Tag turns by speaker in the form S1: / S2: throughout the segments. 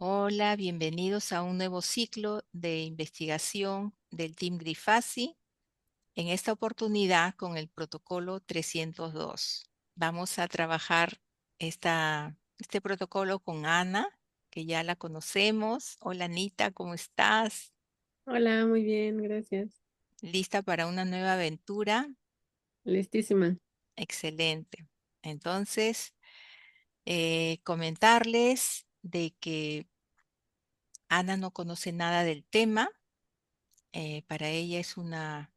S1: Hola, bienvenidos a un nuevo ciclo de investigación del Team Grifasi. En esta oportunidad con el protocolo 302. Vamos a trabajar este protocolo con Ana, que ya la conocemos. Hola Anita, ¿cómo estás?
S2: Hola, muy bien, gracias.
S1: ¿Lista para una nueva aventura?
S2: Listísima.
S1: Excelente. Entonces, comentarles de que Ana no conoce nada del tema. Para ella es una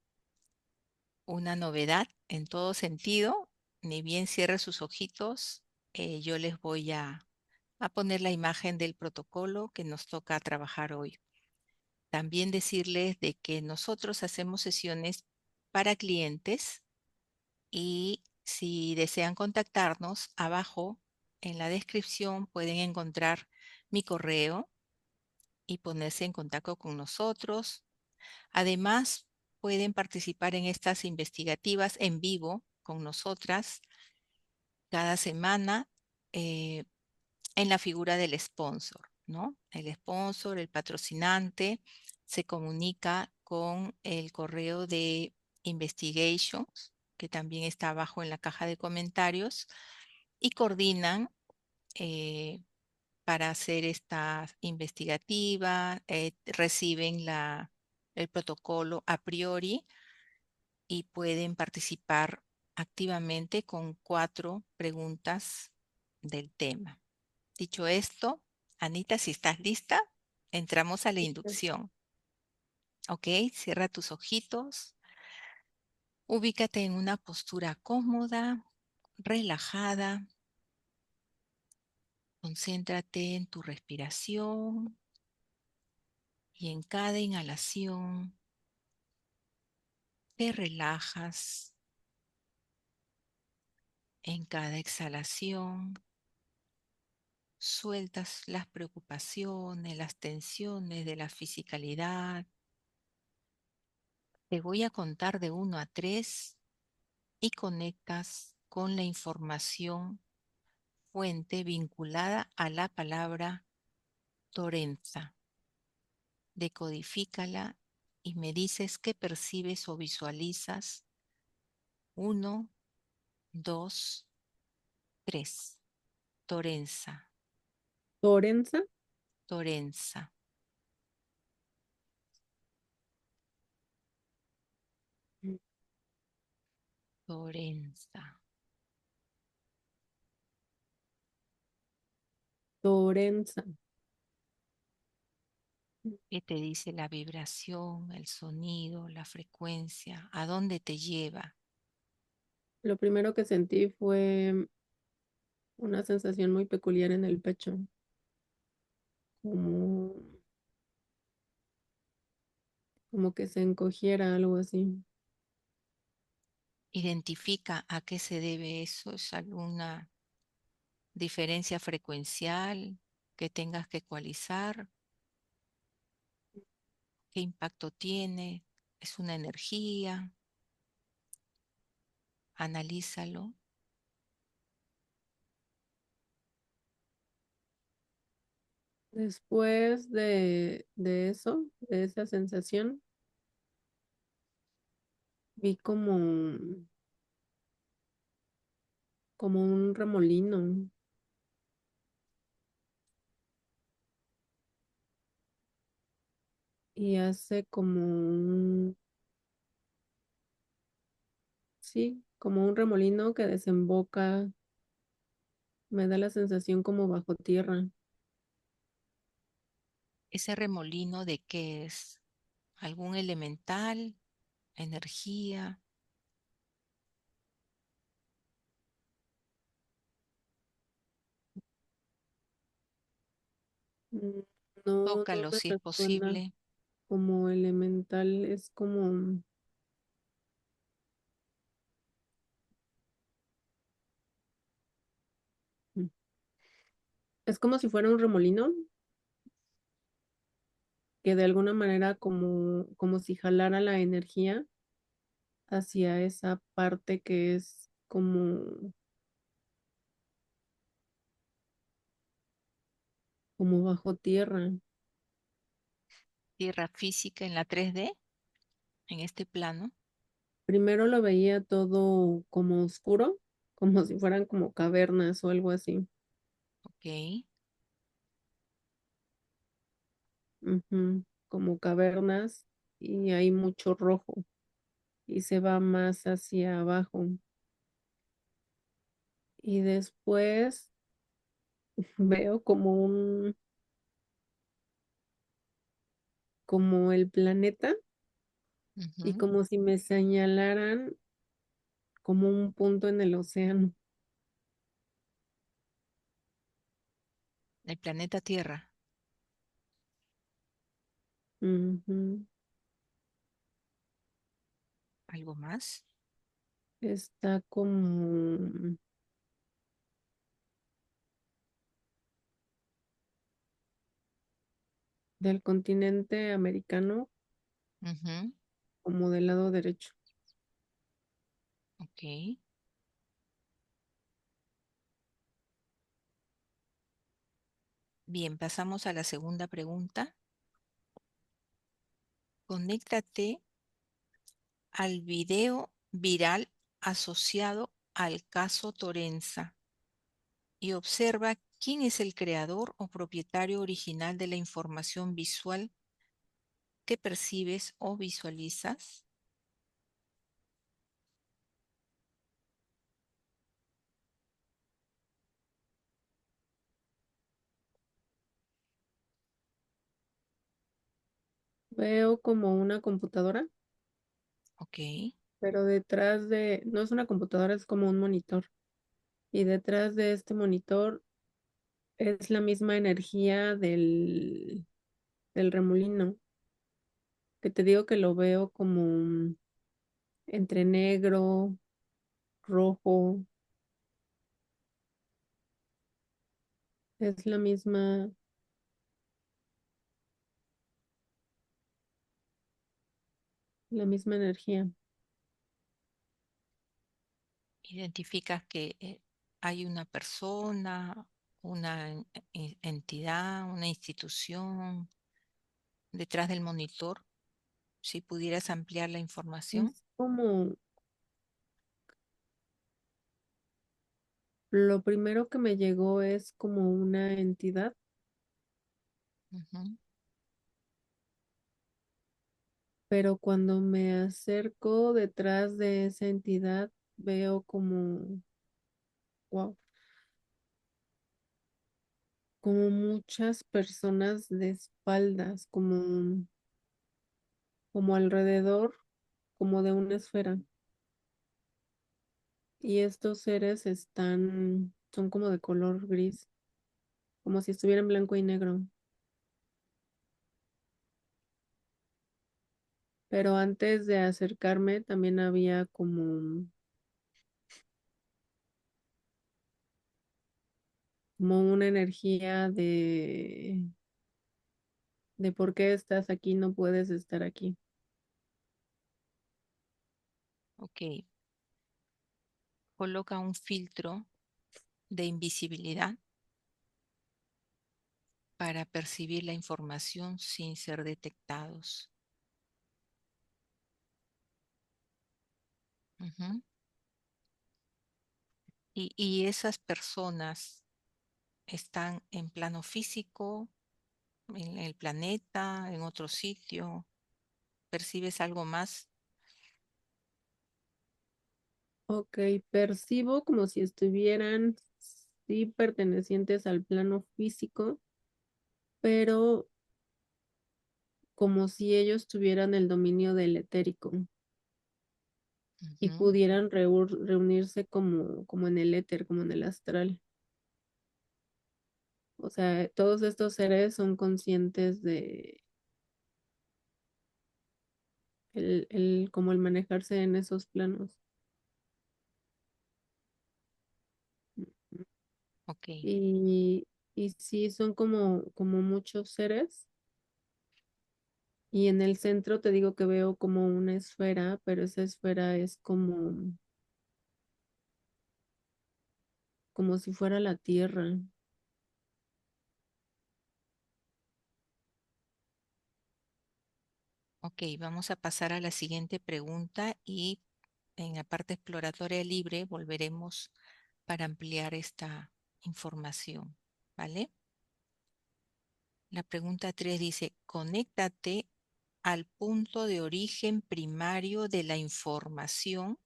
S1: novedad en todo sentido. Ni bien cierre sus ojitos, yo les voy a poner la imagen del protocolo que nos toca trabajar hoy. También decirles de que nosotros hacemos sesiones para clientes y si desean contactarnos, abajo en la descripción pueden encontrar mi correo y ponerse en contacto con nosotros. Además, pueden participar en estas investigativas en vivo con nosotras cada semana eh, en la figura del sponsor, ¿no? El sponsor, el patrocinante, se comunica con el correo de investigations, que también está abajo en la caja de comentarios, y coordinan eh, para hacer esta investigativa, reciben el protocolo a priori y pueden participar activamente con 4 preguntas del tema. Dicho esto, Anita, si estás lista, entramos a la inducción. ¿Ok? Cierra tus ojitos, ubícate en una postura cómoda, relajada, concéntrate en tu respiración y en cada inhalación te relajas, en cada exhalación sueltas las preocupaciones, las tensiones de la fisicalidad. Te voy a contar de 1 a 3 y conectas con la información fuente vinculada a la palabra Torenza. Decodifícala y me dices qué percibes o visualizas. 1, 2, 3. Torenza,
S2: Torenza,
S1: Torenza, Torenza.
S2: Torenza.
S1: ¿Qué te dice la vibración, el sonido, la frecuencia? ¿A dónde te lleva?
S2: Lo primero que sentí fue una sensación muy peculiar en el pecho, como, como que se encogiera algo así.
S1: Identifica a qué se debe eso. ¿Es alguna diferencia frecuencial que tengas que ecualizar? ¿Qué impacto tiene? ¿Es una energía? Analízalo.
S2: Después de eso, de esa sensación, vi como un remolino y hace sí, como un remolino que desemboca, me da la sensación como bajo tierra.
S1: ¿Ese remolino de qué es? ¿Algún elemental? ¿Energía?
S2: Mm, No, no
S1: Tócalo
S2: me
S1: si es
S2: resuena
S1: posible.
S2: como elemental, es es como si fuera un remolino que de alguna manera como si jalara la energía hacia esa parte que es como bajo tierra.
S1: Tierra física en la 3D, en este plano.
S2: Primero lo veía todo como oscuro, como si fueran como cavernas o algo así.
S1: Ok.
S2: Ujú, como cavernas y hay mucho rojo y se va más hacia abajo. Y después veo como el planeta y
S1: Ujú.
S2: como si me señalaran como un punto en el océano.
S1: El planeta Tierra.
S2: Ujú.
S1: ¿Algo más?
S2: Está como del continente americano,
S1: Ujú.
S2: como del lado derecho.
S1: Ok. Bien, pasamos a la segunda pregunta. Conéctate al video viral asociado al caso Torenza y observa quién es el creador o propietario original de la información visual que percibes o visualizas.
S2: Veo como una computadora,
S1: Ok.
S2: pero detrás no es una computadora, es como un monitor. Y detrás de este monitor es la misma energía del remolino, que te digo que lo veo como entre negro, rojo, es la misma energía.
S1: Identificas que hay una persona, una entidad, una institución detrás del monitor. Si pudieras ampliar la información.
S2: Es como lo primero que me llegó es como una entidad,
S1: Ujú.
S2: pero cuando me acerco detrás de esa entidad veo wow, como muchas personas de espaldas, como alrededor, como de una esfera. Y estos seres son como de color gris, como si estuvieran blanco y negro. Pero antes de acercarme también había como una energía de por qué estás aquí, no puedes estar aquí.
S1: Ok. Coloca un filtro de invisibilidad para percibir la información sin ser detectados. Ujú. Y esas personas están en plano físico, en el planeta, en otro sitio. ¿Percibes algo más?
S2: Ok, percibo como si estuvieran, sí, pertenecientes al plano físico, pero como si ellos tuvieran el dominio del etérico y
S1: Ujú.
S2: pudieran reunirse como en el éter, como en el astral. O sea, todos estos seres son conscientes de como el manejarse en esos planos.
S1: Ok,
S2: Y, y sí, son como muchos seres. Y en el centro te digo que veo como una esfera, pero esa esfera es como si fuera la tierra.
S1: Ok, vamos a pasar a la siguiente pregunta y en la parte exploratoria libre volveremos para ampliar esta información, ¿vale? La pregunta 3 dice, conéctate al punto de origen primario de la información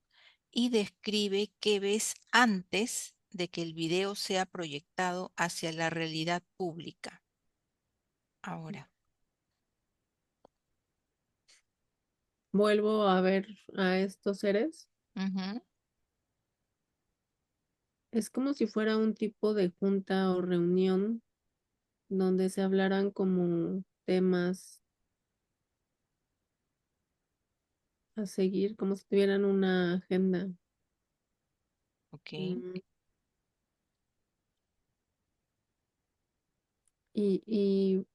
S1: y describe qué ves antes de que el video sea proyectado hacia la realidad pública. Ahora,
S2: Vuelvo a ver a estos seres.
S1: ujú,
S2: Es como si fuera un tipo de junta o reunión donde se hablaran como temas a seguir, como si tuvieran una agenda.
S1: ok,
S2: Mm, y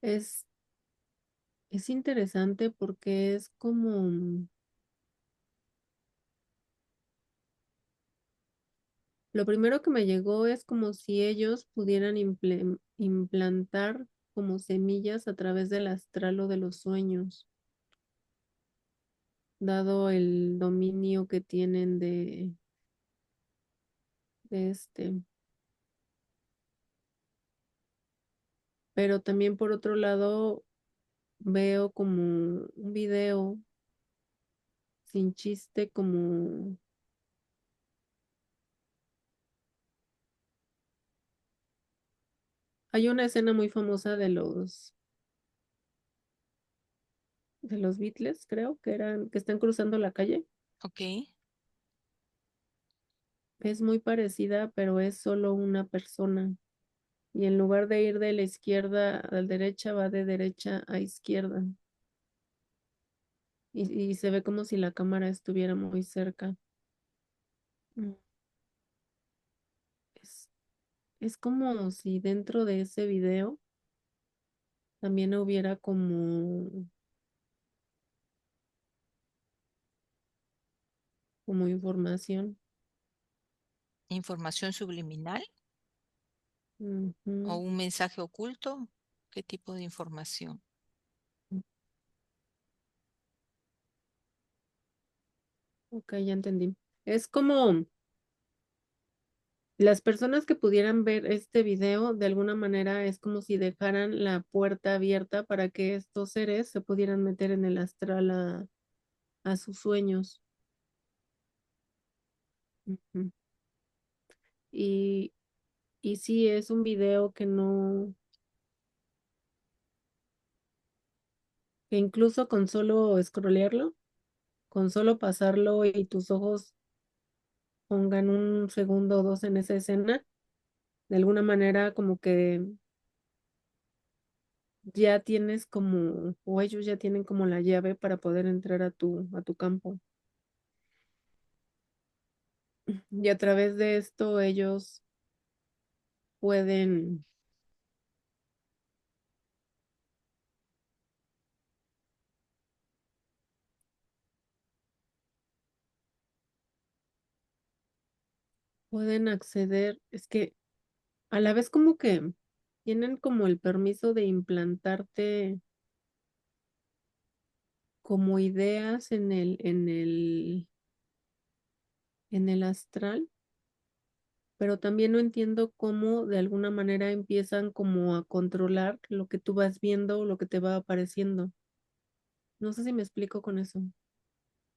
S2: es, es interesante porque es como, lo primero que me llegó es como si ellos pudieran implantar como semillas a través del astral o de los sueños, dado el dominio que tienen de este. Pero también por otro lado veo como un video sin chiste, como hay una escena muy famosa de los Beatles, creo, que están cruzando la calle.
S1: ok,
S2: Es muy parecida, pero es solo una persona. Y en lugar de ir de la izquierda a la derecha, va de derecha a izquierda. Y se ve como si la cámara estuviera muy cerca. Mm, Es, es como si dentro de ese video también hubiera como información.
S1: información subliminal o
S2: Ujú.
S1: un mensaje oculto, ¿qué tipo de información?
S2: Ok, ya entendí. Es como las personas que pudieran ver este video, de alguna manera es como si dejaran la puerta abierta para que estos seres se pudieran meter en el astral a sus sueños. Ujú. Y, y sí, es un video que no, que incluso con solo scrollearlo, con solo pasarlo y tus ojos pongan un segundo o dos en esa escena, de alguna manera como que ya tienes como, o ellos ya tienen como la llave para poder entrar a tu campo. Y a través de esto ellos pueden, pueden acceder, es que a la vez como que tienen como el permiso de implantarte como ideas en el astral, pero también no entiendo cómo de alguna manera empiezan como a controlar lo que tú vas viendo, lo que te va apareciendo. No sé si me explico con eso.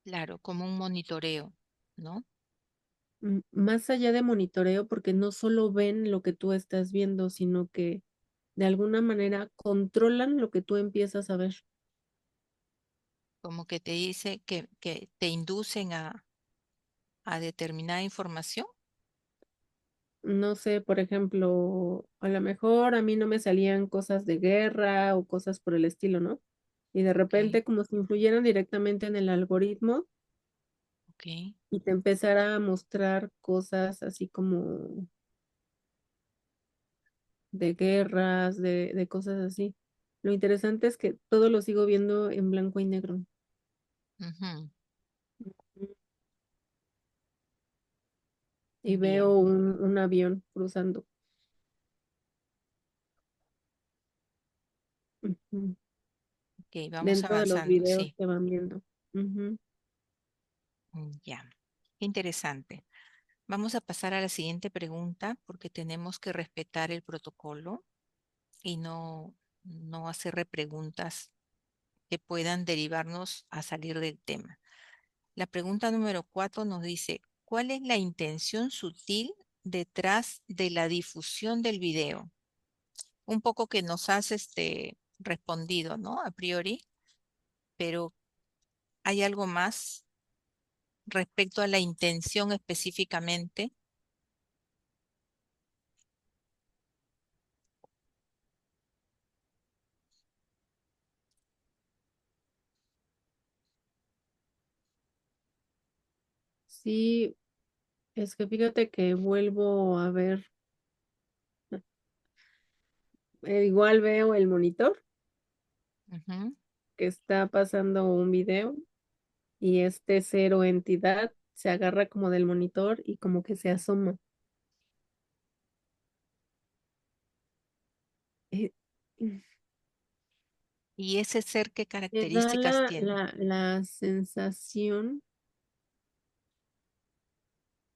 S1: Claro, como un monitoreo, ¿no?
S2: Más allá de monitoreo, porque no solo ven lo que tú estás viendo, sino que de alguna manera controlan lo que tú empiezas a ver.
S1: Como que te dice que te inducen a determinada información.
S2: No sé, por ejemplo, a lo mejor a mí no me salían cosas de guerra o cosas por el estilo, ¿no? Y de
S1: Ok,
S2: repente como si influyeran directamente en el algoritmo
S1: ok.
S2: y te empezara a mostrar cosas así como de guerras, de cosas así. Lo interesante es que todo lo sigo viendo en blanco y negro.
S1: Ujú,
S2: Y
S1: bien,
S2: veo un avión cruzando. Ujú.
S1: Ok, vamos
S2: Dentro de los
S1: avanzando,
S2: videos
S1: sí.
S2: que van viendo. Ujú.
S1: Ya, qué interesante. Vamos a pasar a la siguiente pregunta porque tenemos que respetar el protocolo y no hacer repreguntas que puedan derivarnos a salir del tema. La pregunta número 4 nos dice, ¿cuál es la intención sutil detrás de la difusión del video? Un poco que nos has respondido, ¿no? A priori, pero ¿hay algo más respecto a la intención específicamente?
S2: Sí, es que fíjate que vuelvo a ver, igual veo el monitor
S1: Ujú.
S2: que está pasando un video y este cero entidad se agarra como del monitor y como que se asoma. Eh,
S1: ¿Y ese ser qué
S2: Me da
S1: características tiene?
S2: la sensación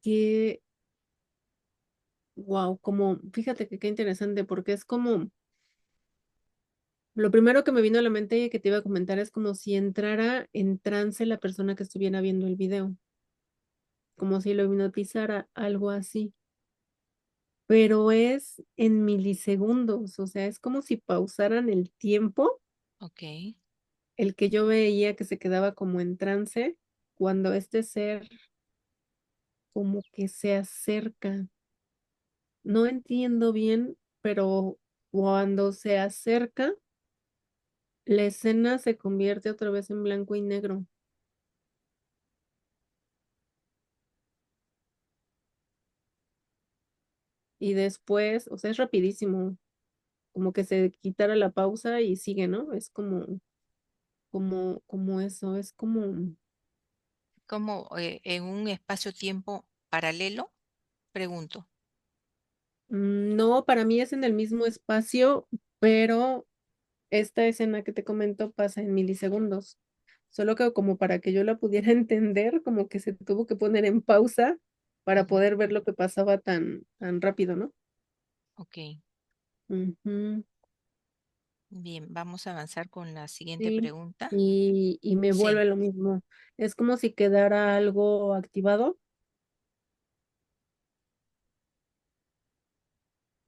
S2: que, wow, como, fíjate que qué interesante, porque es como, lo primero que me vino a la mente y que te iba a comentar es como si entrara en trance la persona que estuviera viendo el video, como si lo hipnotizara, algo así. Pero es en milisegundos, o sea, es como si pausaran el tiempo,
S1: Ok,
S2: el que yo veía que se quedaba como en trance, cuando este ser como que se acerca. No entiendo bien, pero cuando se acerca, la escena se convierte otra vez en blanco y negro. Y después, o sea, es rapidísimo, como que se quitara la pausa y sigue, ¿no? Es como eso, es como,
S1: como en un espacio-tiempo paralelo, pregunto.
S2: no, para mí es en el mismo espacio, pero esta escena que te comento pasa en milisegundos. Solo que como para que yo la pudiera entender, como que se tuvo que poner en pausa para
S1: Ujú.
S2: poder ver lo que pasaba tan rápido, ¿no?
S1: Ok,
S2: Ujú.
S1: bien, vamos a avanzar con la siguiente
S2: Sí,
S1: pregunta.
S2: y me
S1: Sí,
S2: vuelve lo mismo. Es como si quedara algo activado,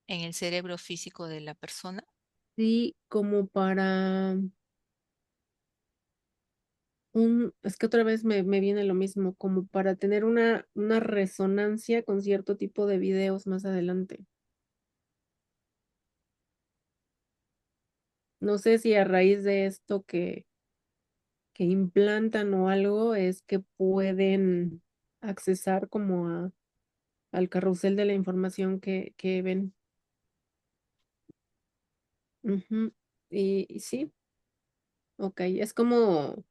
S1: en el cerebro físico de la persona.
S2: sí, como para es que otra vez me viene lo mismo, como para tener una resonancia con cierto tipo de videos más adelante. No sé si a raíz de esto que implantan o algo es que pueden accesar como al carrusel de la información que ven. Ujú. Y sí, ok, es como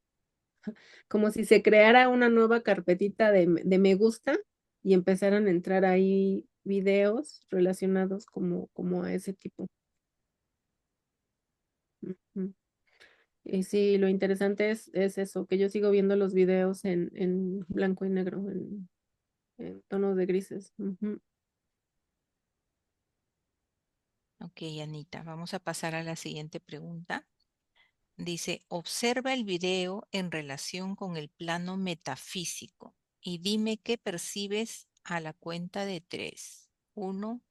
S2: si se creara una nueva carpetita de me gusta y empezaran a entrar ahí videos relacionados como a ese tipo. Ujú. Y sí, lo interesante es eso, que yo sigo viendo los videos en blanco y negro, en tonos de grises. Ujú.
S1: Ok, Anita, vamos a pasar a la siguiente pregunta. Dice, observa el video en relación con el plano metafísico y dime qué percibes a la cuenta de tres. Uno,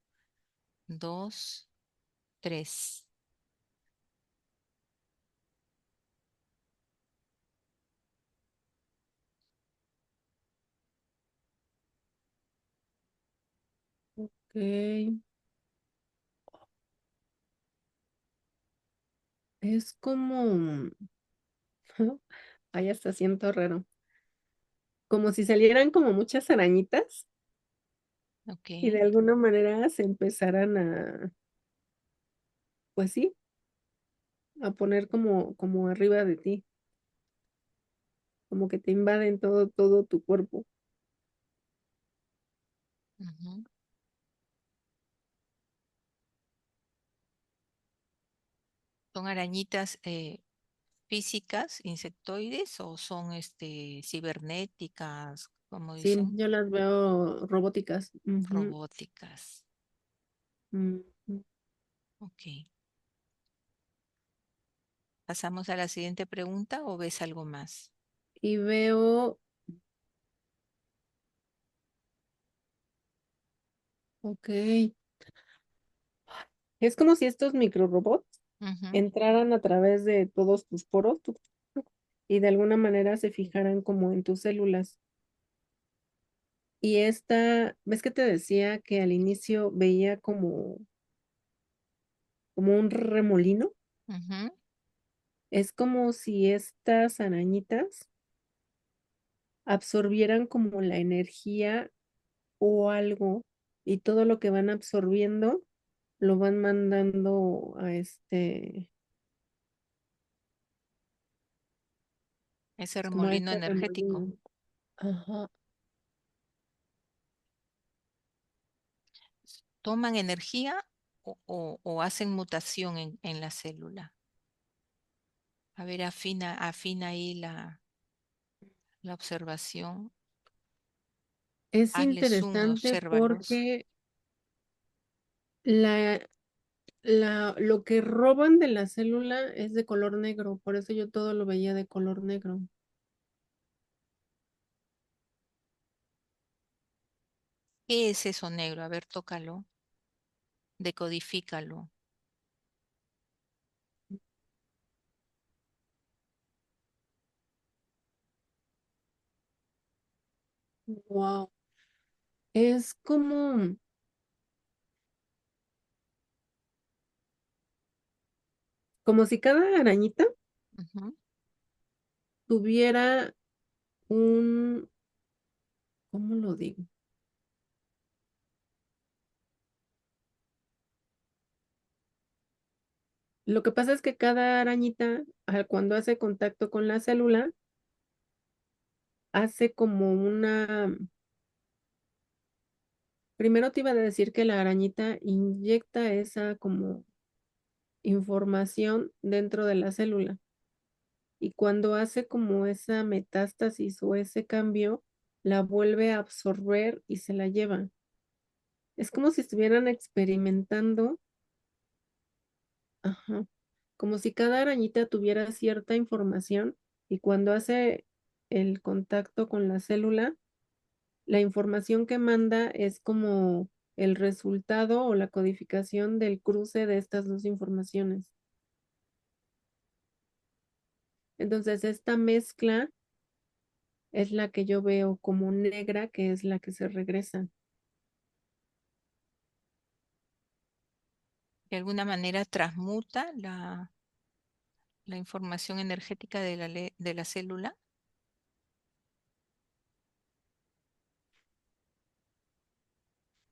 S1: dos, tres.
S2: Ok. Es como, ay, hasta siento raro, como si salieran como muchas arañitas
S1: Ok.
S2: y de alguna manera se empezaran pues sí, a poner como arriba de ti, como que te invaden todo tu cuerpo.
S1: Ujú. ¿Son arañitas físicas, insectoides o son cibernéticas, como
S2: Sí,
S1: dicen,
S2: yo las veo robóticas. Ujú,
S1: robóticas?
S2: ujú.
S1: Ok. ¿Pasamos a la siguiente pregunta o ves algo más?
S2: Y veo, ok, es como si estos microrobots
S1: Ujú,
S2: entraran a través de todos tus poros y de alguna manera se fijaran como en tus células. Y esta, ¿ves que te decía que al inicio veía como un remolino?
S1: ujú.
S2: Es como si estas arañitas absorbieran como la energía o algo y todo lo que van absorbiendo lo van mandando a
S1: Ese
S2: pues, como a
S1: remolino
S2: este
S1: energético.
S2: remolino. Ajá.
S1: ¿Toman energía o hacen mutación en la célula? A ver, afina ahí la observación.
S2: Es
S1: Hazle zoom y
S2: interesante
S1: obsérvalos.
S2: porque la, lo que roban de la célula es de color negro, por eso yo todo lo veía de color negro.
S1: ¿Qué es eso negro? A ver, tócalo, decodifícalo.
S2: Wow. Es como si cada arañita
S1: Ujú.
S2: tuviera un, ¿cómo lo digo? Lo que pasa es que cada arañita, cuando hace contacto con la célula, hace como primero te iba a decir que la arañita inyecta esa como información dentro de la célula y cuando hace como esa metástasis o ese cambio, la vuelve a absorber y se la lleva. Es como si estuvieran experimentando, ajá, como si cada arañita tuviera cierta información y cuando hace el contacto con la célula, la información que manda es como el resultado o la codificación del cruce de estas dos informaciones. Entonces, esta mezcla es la que yo veo como negra, que es la que se regresa.
S1: De alguna manera transmuta la información energética de la célula.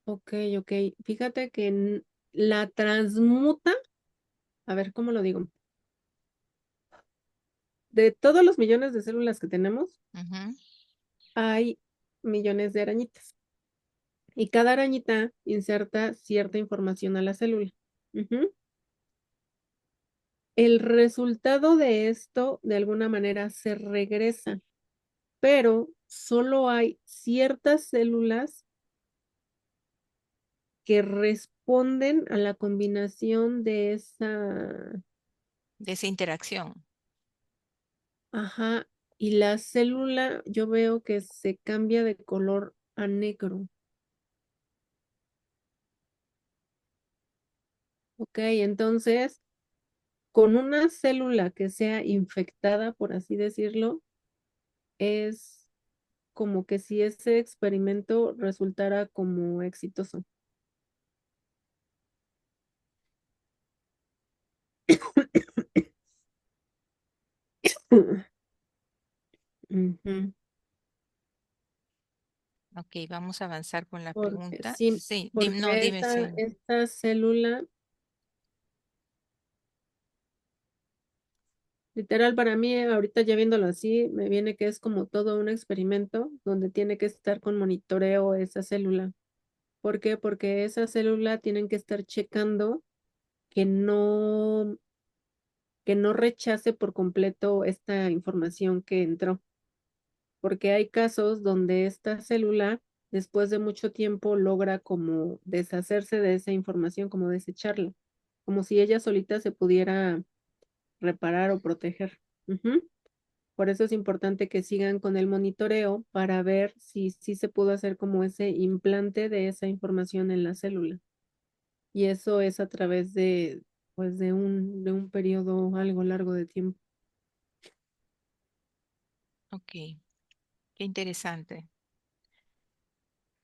S2: Ok, ok. Fíjate que la transmuta, a ver, ¿cómo lo digo? De todos los millones de células que tenemos,
S1: Ujú.
S2: hay millones de arañitas. Y cada arañita inserta cierta información a la célula. Ujú. El resultado de esto, de alguna manera, se regresa, pero solo hay ciertas células que responden a la combinación de esa,
S1: De esa interacción.
S2: ajá, y la célula yo veo que se cambia de color a negro. Ok, entonces, con una célula que sea infectada, por así decirlo, es como que si ese experimento resultara como exitoso. Ujú.
S1: Ok, vamos a avanzar con la
S2: Porque
S1: pregunta.
S2: sí,
S1: Sí, no,
S2: porque
S1: dime
S2: esta,
S1: si.
S2: esta célula, literal para mí, ahorita ya viéndolo así, me viene que es como todo un experimento donde tiene que estar con monitoreo esa célula. ¿Por qué? Porque esa célula tienen que estar checando que no, que no rechace por completo esta información que entró, porque hay casos donde esta célula, después de mucho tiempo, logra como deshacerse de esa información, como desecharla, como si ella solita se pudiera reparar o proteger. Ujú. Por eso es importante que sigan con el monitoreo para ver si se pudo hacer como ese implante de esa información en la célula. Y eso es a través de, pues, de un periodo algo largo de tiempo.
S1: Ok, qué interesante.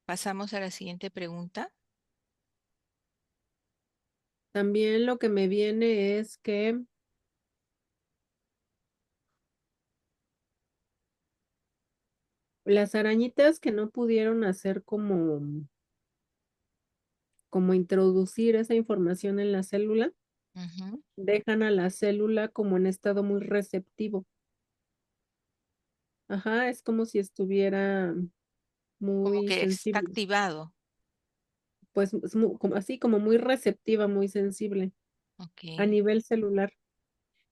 S1: Pasamos a la siguiente pregunta.
S2: También lo que me viene es que las arañitas que no pudieron hacer como introducir esa información en la célula,
S1: Ujú.
S2: dejan a la célula como en estado muy receptivo. Ajá, es como si estuviera
S1: Como
S2: muy
S1: que está
S2: sensible,
S1: activado.
S2: pues como, así como muy receptiva, muy sensible
S1: Ok.
S2: a nivel celular.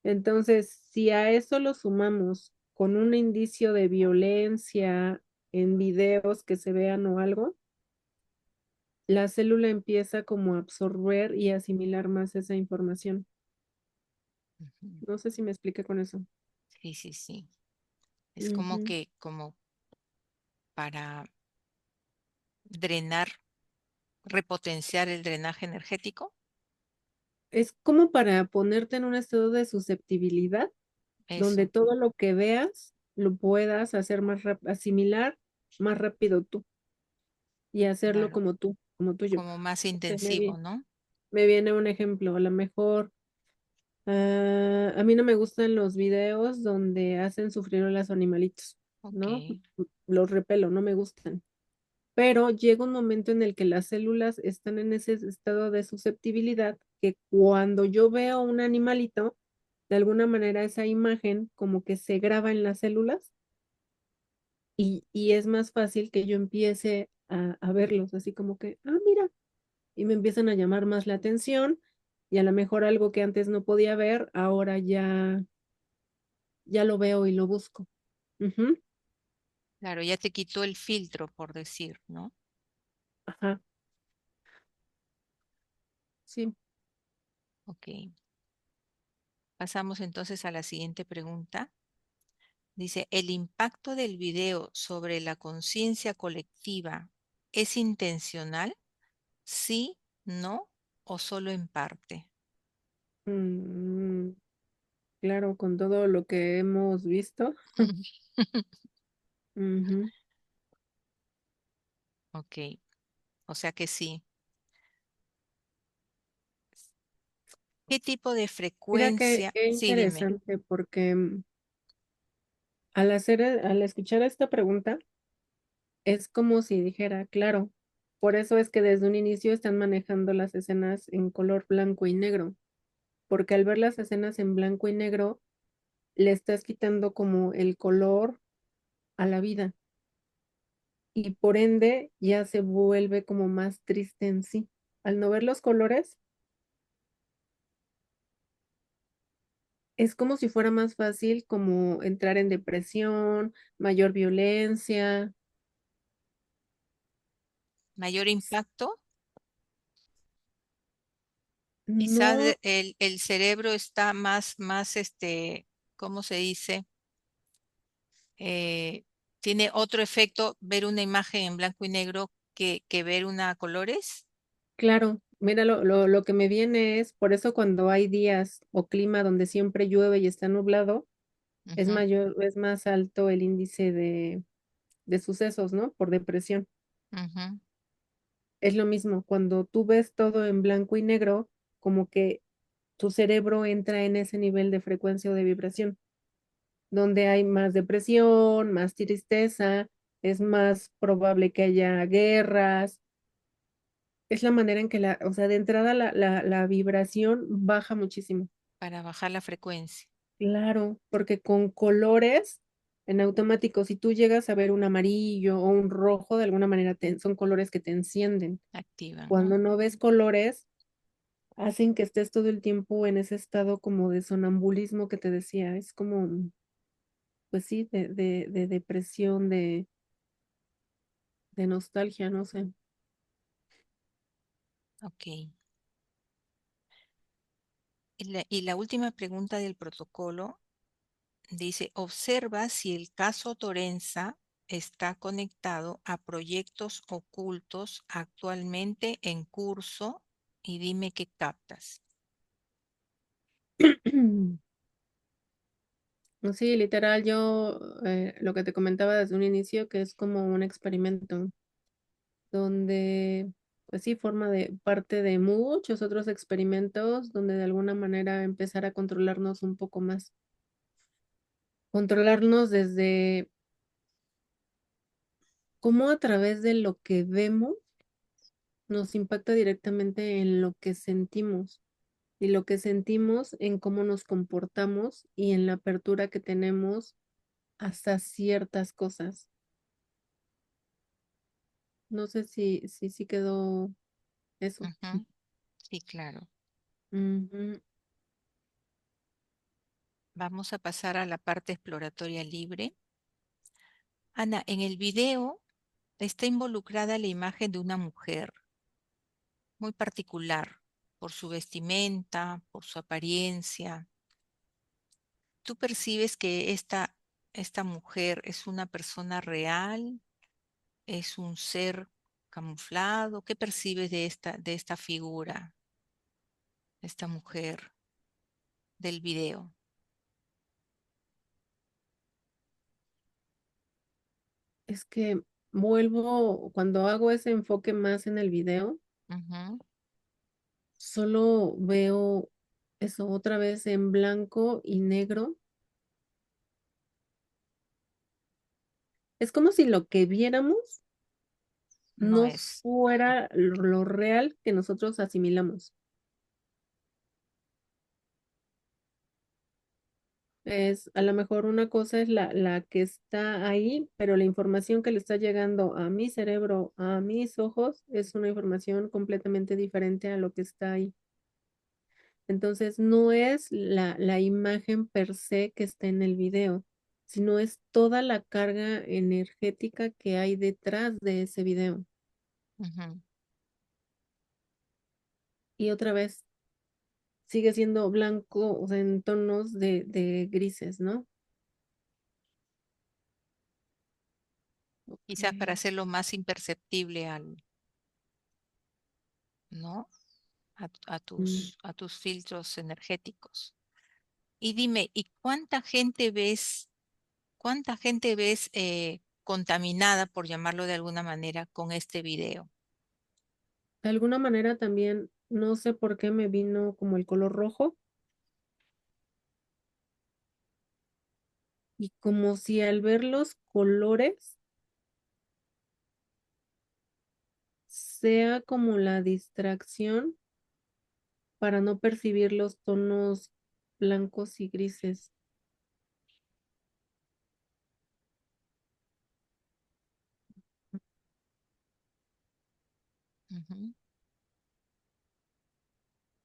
S2: Entonces, si a eso lo sumamos con un indicio de violencia en videos que se vean o algo, la célula empieza como a absorber y asimilar más esa información.
S1: Ujú.
S2: No sé si me expliqué con eso.
S1: Sí, sí, sí. Es como
S2: Ujú.
S1: que, como para drenar, repotenciar el drenaje energético.
S2: Es como para ponerte en un estado de susceptibilidad, donde
S1: Eso,
S2: todo lo que veas lo puedas hacer asimilar más rápido tú y hacerlo
S1: claro,
S2: como tuyo.
S1: como más
S2: No sé,
S1: intensivo, ¿no?
S2: me viene un ejemplo, a lo mejor a mí no me gustan los videos donde hacen sufrir a los animalitos,
S1: Ok,
S2: ¿no? Los repelo, no me gustan. Pero llega un momento en el que las células están en ese estado de susceptibilidad que cuando yo veo un animalito, de alguna manera esa imagen como que se graba en las células y es más fácil que yo empiece a verlos, así como que, ah, mira, y me empiezan a llamar más la atención y a lo mejor algo que antes no podía ver, ahora ya lo veo y lo busco. Ujú.
S1: claro, ya te quitó el filtro, por decir, ¿no?
S2: Ajá, sí.
S1: Ok, pasamos entonces a la siguiente pregunta. Dice, ¿el impacto del video sobre la conciencia colectiva es intencional? ¿Sí, no o solo en parte?
S2: Mm, claro, con todo lo que hemos visto. Ujú.
S1: Ok, o sea que sí. ¿Qué tipo de
S2: Mira
S1: frecuencia?
S2: qué
S1: Sí, dime.
S2: interesante, porque al escuchar esta pregunta, es como si dijera, claro, por eso es que desde un inicio están manejando las escenas en color blanco y negro, porque al ver las escenas en blanco y negro, le estás quitando como el color a la vida y por ende ya se vuelve como más triste en sí. Al no ver los colores, es como si fuera más fácil como entrar en depresión, mayor violencia.
S1: ¿Mayor impacto? Quizás
S2: No,
S1: el cerebro está ¿cómo se dice? Eh, tiene otro efecto ver una imagen en blanco y negro que ver una a colores.
S2: claro, mira, lo que me viene es, por eso cuando hay días o clima donde siempre llueve y está nublado,
S1: Ujú,
S2: es más alto el índice de sucesos, ¿no? Por depresión.
S1: ujú.
S2: Es lo mismo, cuando tú ves todo en blanco y negro, como que tu cerebro entra en ese nivel de frecuencia o de vibración, donde hay más depresión, más tristeza, es más probable que haya guerras. Es la manera en que o sea, de entrada la vibración baja muchísimo.
S1: Para bajar la frecuencia,
S2: Claro, porque con colores, en automático, si tú llegas a ver un amarillo o un rojo, de alguna manera son colores que te encienden.
S1: activan, ¿no?
S2: Cuando no ves colores, hacen que estés todo el tiempo en ese estado como de sonambulismo que te decía. Es como, pues sí, de depresión, de nostalgia, no sé.
S1: Ok. Y la última pregunta del protocolo dice, observa si el caso Torenza está conectado a proyectos ocultos actualmente en curso y dime qué captas.
S2: Sí, literal, yo lo que te comentaba desde un inicio, que es como un experimento donde, pues sí, forma de parte de muchos otros experimentos donde de alguna manera empezar a controlarnos un poco más. Controlarnos desde cómo a través de lo que vemos nos impacta directamente en lo que sentimos y lo que sentimos en cómo nos comportamos y en la apertura que tenemos hasta ciertas cosas. No sé si quedó eso.
S1: Ujú. Sí, claro.
S2: Ujú.
S1: Vamos a pasar a la parte exploratoria libre. Ana, en el video está involucrada la imagen de una mujer muy particular por su vestimenta, por su apariencia. ¿Tú percibes que esta mujer es una persona real? ¿Es un ser camuflado? ¿Qué percibes de esta figura, de esta mujer del video?
S2: Es que vuelvo, cuando hago ese enfoque más en el video,
S1: Ujú.
S2: solo veo eso otra vez en blanco y negro. Es como si lo que viéramos
S1: No
S2: no
S1: es. Ajá.
S2: fuera lo real que nosotros asimilamos. Es a lo mejor una cosa es la que está ahí, pero la información que le está llegando a mi cerebro, a mis ojos, es una información completamente diferente a lo que está ahí. Entonces, no es la imagen per se que está en el video, sino es toda la carga energética que hay detrás de ese video.
S1: Ujú.
S2: Y otra vez, sigue siendo blanco, o sea, en tonos de grises, ¿no?
S1: Quizás para
S2: Ok.
S1: hacerlo más imperceptible ¿no? A
S2: Mm,
S1: tus filtros energéticos. Y dime, ¿y cuánta gente ves contaminada, por llamarlo de alguna manera, con este video?
S2: De alguna manera también, no sé por qué me vino como el color rojo y como si al ver los colores sea como la distracción para no percibir los tonos blancos y grises.
S1: Ujú.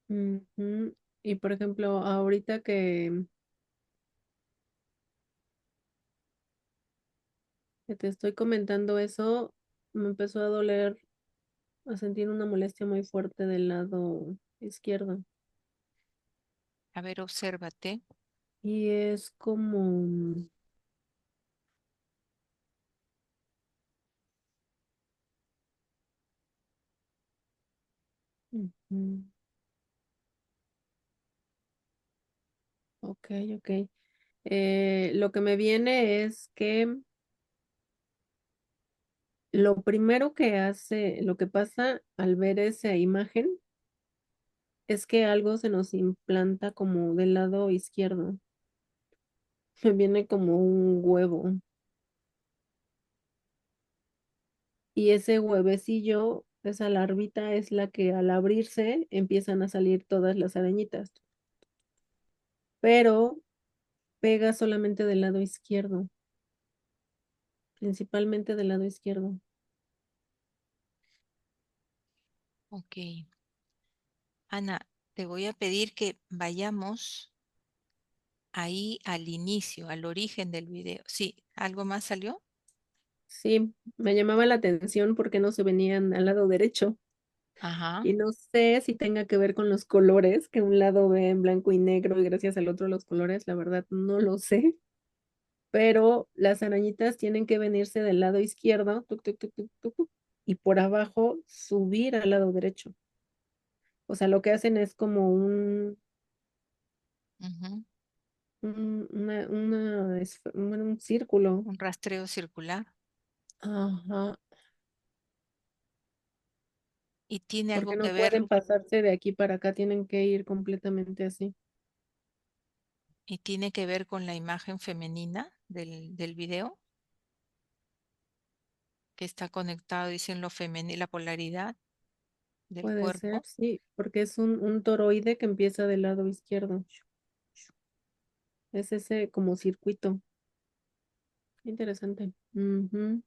S2: Ujú. Y por ejemplo, ahorita que te estoy comentando eso, me empezó a doler, a sentir una molestia muy fuerte del lado izquierdo.
S1: A ver, obsérvate.
S2: Y es como, ujú, ok, ok. Lo que me viene es que lo primero que hace, lo que pasa al ver esa imagen es que algo se nos implanta como del lado izquierdo. Me viene como un huevo. Y ese huevecillo, esa larvita es la que al abrirse empiezan a salir todas las arañitas, pero pega solamente del lado izquierdo, principalmente del lado izquierdo.
S1: Ok. Ana, te voy a pedir que vayamos ahí al inicio, al origen del video. Sí, ¿algo más salió?
S2: Sí, me llamaba la atención porque no se venían al lado derecho.
S1: Ajá.
S2: Y no sé si tenga que ver con los colores, que un lado ve en blanco y negro y gracias al otro los colores, la verdad no lo sé. Pero las arañitas tienen que venirse del lado izquierdo, tuc, tuc, tuc, tuc, tuc, y por abajo subir al lado derecho. O sea, lo que hacen es como
S1: Ujú.
S2: bueno, un círculo.
S1: Un rastreo circular.
S2: Ajá,
S1: Y tiene algo
S2: porque
S1: que
S2: no
S1: ver,
S2: pueden pasarse de aquí para acá, tienen que ir completamente así.
S1: y tiene que ver con la imagen femenina del video, que está conectado, dicen lo femenino, la polaridad del
S2: Puede ser,
S1: cuerpo.
S2: sí, porque es un toroide que empieza del lado izquierdo. Es ese como circuito. Interesante. Ujú.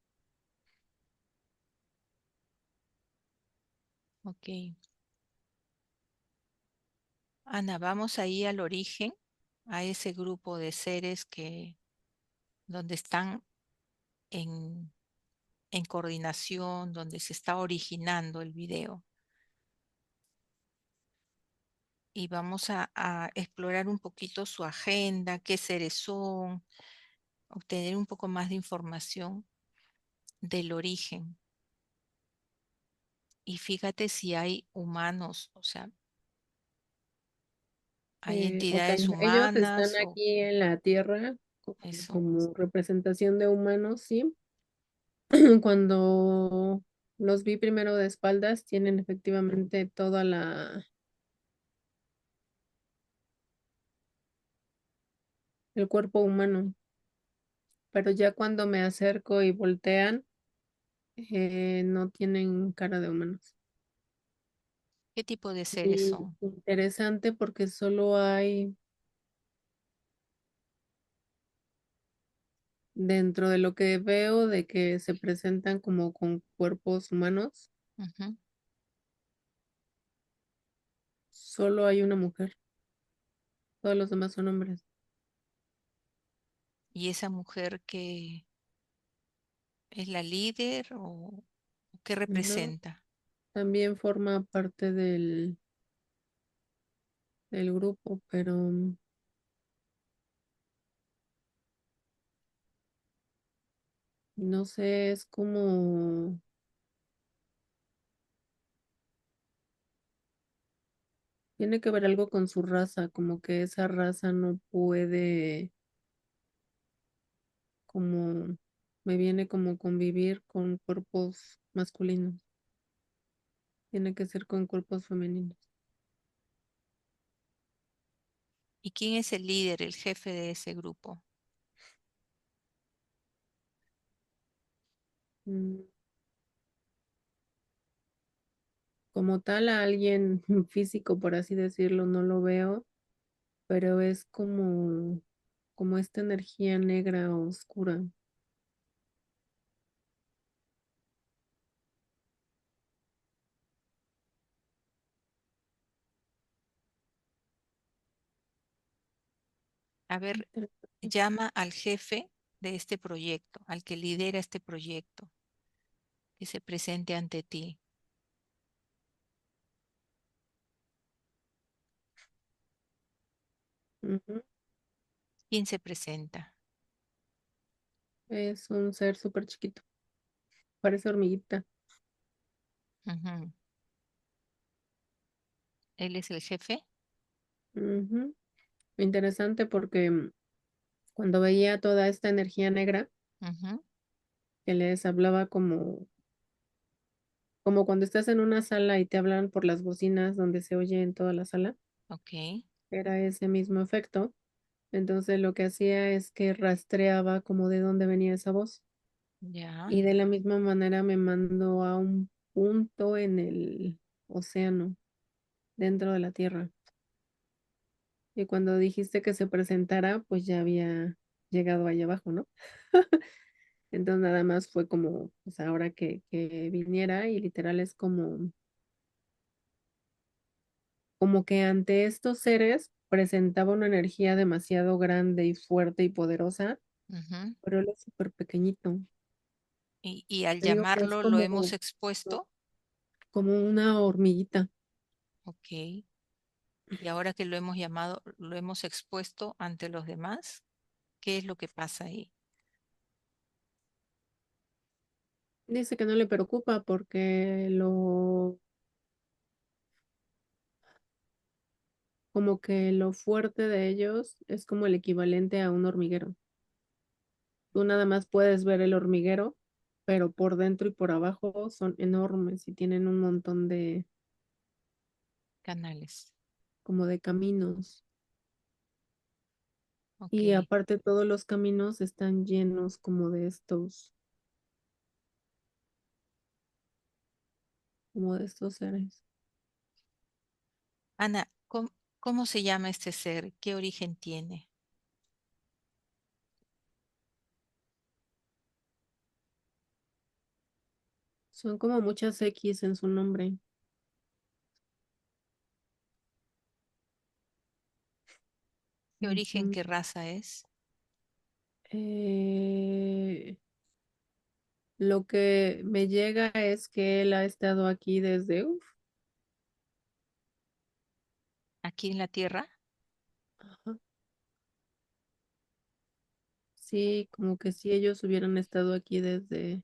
S1: Ok. Ana, vamos ahí al origen, a ese grupo de seres que, donde están en, en coordinación, donde se está originando el video. Y vamos a explorar un poquito su agenda, qué seres son, obtener un poco más de información del origen. Y fíjate si hay humanos, o sea, hay
S2: Ok,
S1: entidades
S2: ellos están
S1: humanas o
S2: aquí en la Tierra
S1: eso.
S2: como representación de humanos, sí. Cuando los vi primero de espaldas, tienen efectivamente toda el cuerpo humano, pero ya cuando me acerco y voltean, no tienen cara de humanos.
S1: ¿Qué tipo de seres
S2: Y
S1: son?
S2: interesante porque solo hay dentro de lo que veo de que se presentan como con cuerpos humanos,
S1: Ujú.
S2: solo hay una mujer, todos los demás son hombres.
S1: ¿Y esa mujer que es la líder o qué
S2: No,
S1: representa?
S2: también forma parte del grupo, pero no sé, es como, tiene que ver algo con su raza, como que esa raza no puede, como, me viene como convivir con cuerpos masculinos, tiene que ser con cuerpos femeninos.
S1: ¿Y quién es el líder, el jefe de ese grupo?
S2: Mm, Como tal, a alguien físico, por así decirlo, no lo veo, pero es como esta energía negra oscura.
S1: A ver,
S2: Interesante.
S1: llama al jefe de este proyecto, al que lidera este proyecto, que se presente ante ti.
S2: Ujú.
S1: ¿Quién se presenta?
S2: Es un ser súper chiquito, parece hormiguita.
S1: Ujú. ¿Él es el jefe?
S2: Ujú. Interesante porque cuando veía toda esta energía negra
S1: Ujú.
S2: que les hablaba como cuando estás en una sala y te hablan por las bocinas donde se oye en toda la sala,
S1: Ok,
S2: era ese mismo efecto. Entonces lo que hacía es que rastreaba como de dónde venía esa voz
S1: ya.
S2: y de la misma manera me mandó a un punto en el océano, dentro de la Tierra. Y cuando dijiste que se presentara, pues ya había llegado allá abajo, ¿no? Entonces nada más fue como, pues ahora que viniera y literal es como que ante estos seres presentaba una energía demasiado grande y fuerte y poderosa,
S1: Ujú.
S2: pero él es súper pequeñito.
S1: Y al
S2: Te digo que es
S1: llamarlo lo hemos expuesto.
S2: como una hormiguita.
S1: Ok. Y ahora que lo hemos llamado, lo hemos expuesto ante los demás, ¿qué es lo que pasa ahí?
S2: Dice que no le preocupa porque como que lo fuerte de ellos es como el equivalente a un hormiguero. Tú nada más puedes ver el hormiguero, pero por dentro y por abajo son enormes y tienen un montón de,
S1: Canales.
S2: como de caminos.
S1: Ok.
S2: Y aparte todos los caminos están llenos como de estos seres.
S1: Ana, ¿cómo se llama este ser? ¿Qué origen tiene?
S2: Son como muchas X en su nombre.
S1: ¿Qué origen,
S2: Ujú.
S1: qué raza es?
S2: Eh, lo que me llega es que él ha estado aquí desde, uf,
S1: ¿Aquí en la Tierra?
S2: ajá, sí, como que si ellos hubieran estado aquí desde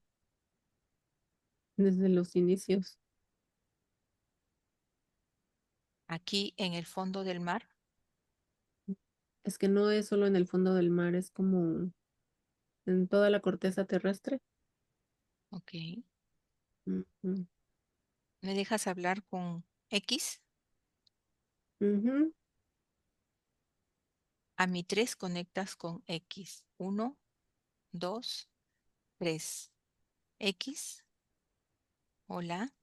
S2: los inicios.
S1: ¿Aquí en el fondo del mar?
S2: Es que no es solo en el fondo del mar, es como en toda la corteza terrestre.
S1: Ok.
S2: Ujú,
S1: ¿Me dejas hablar con X?
S2: ujú.
S1: A mi 3 conectas con X. Uno, 2, 3. X, hola.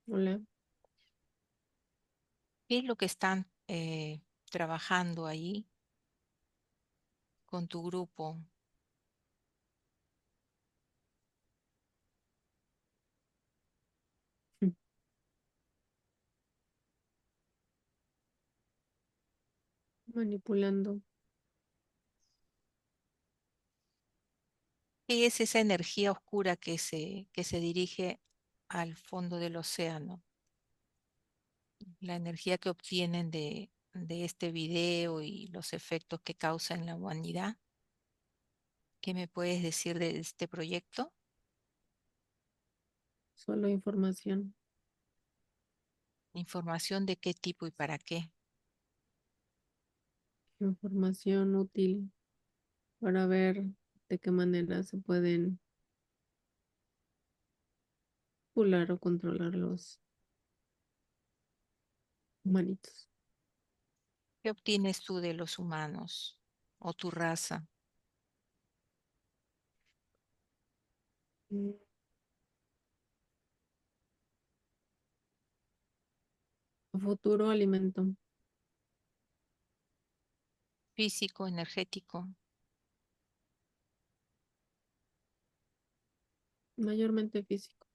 S2: Hola.
S1: ¿Qué es lo que están trabajando ahí con tu grupo?
S2: Manipulando.
S1: ¿Qué es esa energía oscura que se dirige al fondo del océano? La energía que obtienen de este video y los efectos que causa en la humanidad. ¿Qué me puedes decir de este proyecto?
S2: Solo información.
S1: ¿Información de qué tipo y para qué?
S2: Información útil para ver de qué manera se pueden pular o controlar los humanitos.
S1: ¿Qué obtienes tú de los humanos o tu raza?
S2: Mm, Futuro alimento,
S1: Físico, energético,
S2: mayormente físico.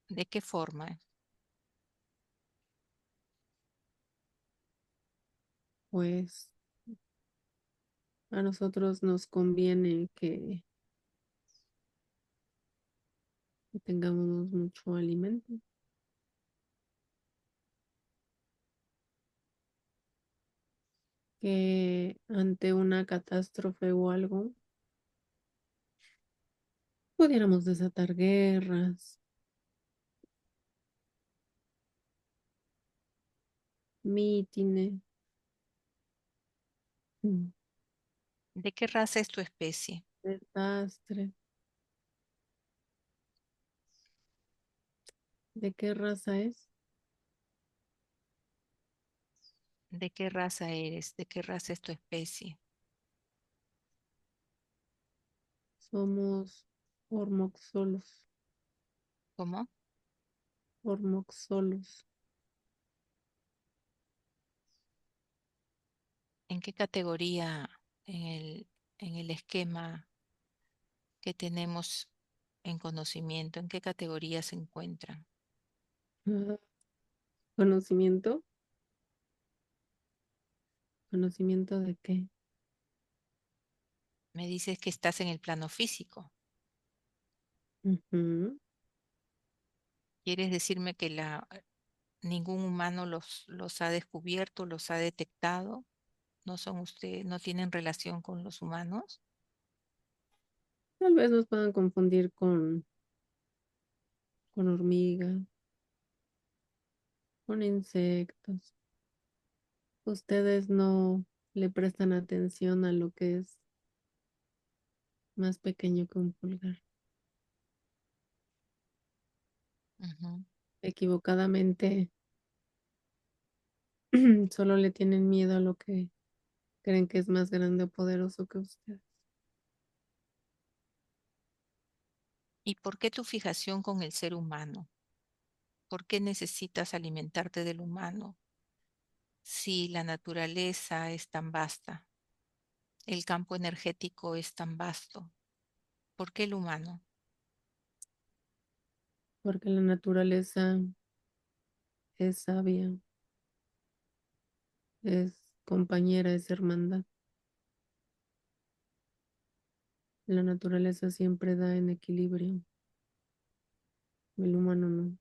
S1: ¿de qué forma?
S2: Pues a nosotros nos conviene que tengamos mucho alimento, que ante una catástrofe o algo pudiéramos desatar guerras, mítines, mm,
S1: ¿De qué raza es tu especie?
S2: desastre. ¿De qué raza es?
S1: ¿De qué raza eres? ¿De qué raza es tu especie?
S2: Somos hormoxolos,
S1: ¿Cómo?
S2: hormoxolos.
S1: ¿En qué categoría en el esquema que tenemos? en conocimiento? ¿En qué categoría se encuentran?
S2: Ah, conocimiento, conocimiento de qué.
S1: Me dices que estás en el plano físico.
S2: Ujú.
S1: ¿Quieres decirme que ningún humano los ha descubierto, los ha detectado? ¿No son ustedes, no tienen relación con los humanos?
S2: Tal vez nos puedan confundir con hormigas, con insectos. Ustedes no le prestan atención a lo que es más pequeño que un pulgar.
S1: Ujú.
S2: Equivocadamente, solo le tienen miedo a lo que creen que es más grande o poderoso que ustedes.
S1: ¿Y por qué tu fijación con el ser humano? ¿Por qué necesitas alimentarte del humano si la naturaleza es tan vasta, el campo energético es tan vasto? ¿Por qué el humano?
S2: Porque la naturaleza es sabia, es compañera, es hermandad. La naturaleza siempre da en equilibrio. El humano no.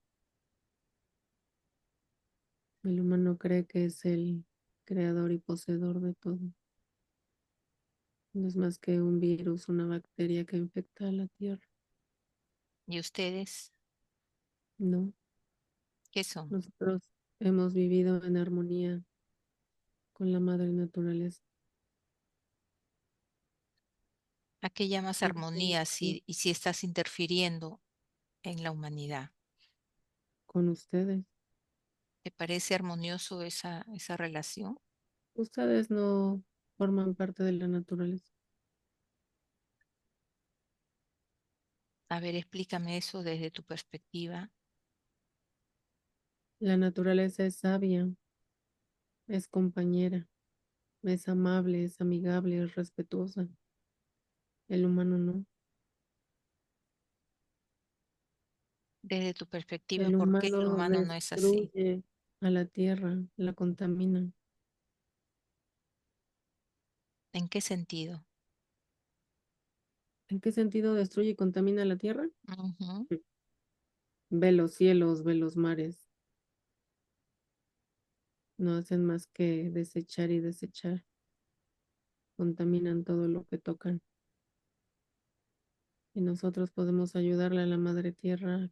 S2: El humano cree que es el creador y poseedor de todo. No es más que un virus, una bacteria que infecta a la tierra.
S1: ¿Y ustedes
S2: No,
S1: qué son?
S2: nosotros hemos vivido en armonía con la madre naturaleza.
S1: ¿A qué llamas
S2: Desde que
S1: armonía y si estás interfiriendo en la humanidad?
S2: con ustedes.
S1: ¿Te parece armonioso esa relación?
S2: Ustedes no forman parte de la naturaleza.
S1: A ver, explícame eso desde tu perspectiva.
S2: La naturaleza es sabia, es compañera, es amable, es amigable, es respetuosa. El humano no.
S1: Desde tu perspectiva,
S2: El
S1: ¿por qué el
S2: humano
S1: humano no es así?
S2: destruye a la tierra, la contamina.
S1: ¿En qué sentido?
S2: ¿En qué sentido destruye y contamina la tierra?
S1: Ujú.
S2: Ve los cielos, ve los mares. No hacen más que desechar y desechar. Contaminan todo lo que tocan. Y nosotros podemos ayudarle a la madre tierra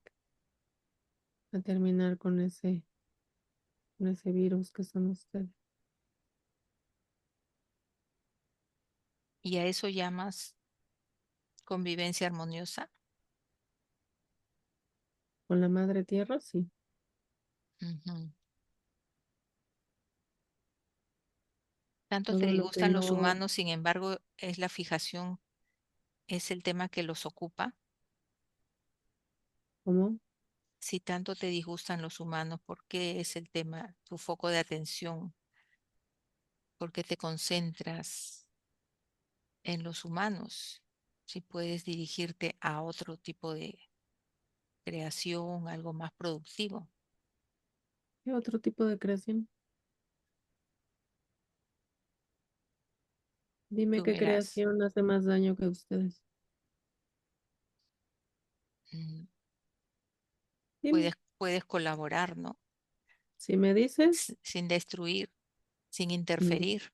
S2: a terminar con ese virus que son ustedes.
S1: ¿Y a eso llamas convivencia armoniosa?
S2: Con la madre tierra, sí.
S1: Ujú. Tanto te
S2: Todo lo que
S1: disgustan los
S2: no,
S1: humanos, sin embargo, es la fijación, es el tema que los ocupa.
S2: ¿cómo?
S1: Si tanto te disgustan los humanos, ¿por qué es el tema, tu foco de atención? ¿Por qué te concentras en los humanos? Si puedes dirigirte a otro tipo de creación, algo más productivo,
S2: ¿Qué otro tipo de creación? Dime
S1: tú
S2: qué
S1: verás.
S2: creación hace más daño que ustedes.
S1: Mm,
S2: Dime.
S1: puedes colaborar, ¿no?
S2: Si me dices,
S1: Sin destruir, sin
S2: no.
S1: interferir.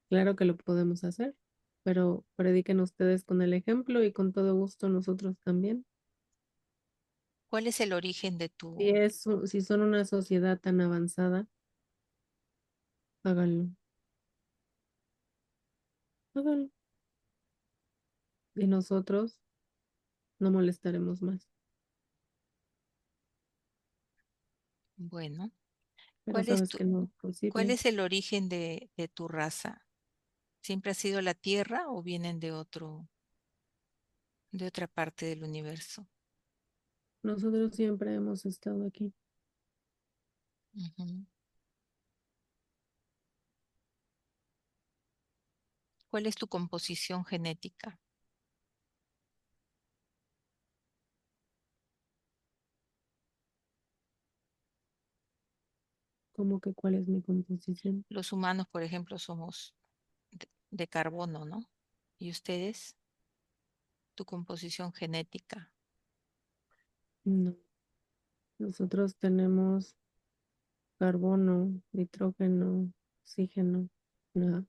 S2: Claro que lo podemos hacer, pero prediquen ustedes con el ejemplo y con todo gusto nosotros también.
S1: ¿Cuál es el origen de
S2: Si son una sociedad tan avanzada, háganlo, háganlo. Y nosotros no molestaremos más.
S1: bueno,
S2: Pero sabes que no es
S1: cuál
S2: posible.
S1: es el origen de tu raza? ¿Siempre ha sido la Tierra o vienen de otra parte del universo?
S2: Nosotros siempre hemos estado aquí.
S1: Ujú. ¿Cuál es tu composición genética?
S2: ¿Cómo que cuál es mi composición?
S1: Los humanos, por ejemplo, somos de carbono, ¿no? ¿Y ustedes? Tu composición genética.
S2: No, nosotros tenemos carbono, nitrógeno, oxígeno, nada.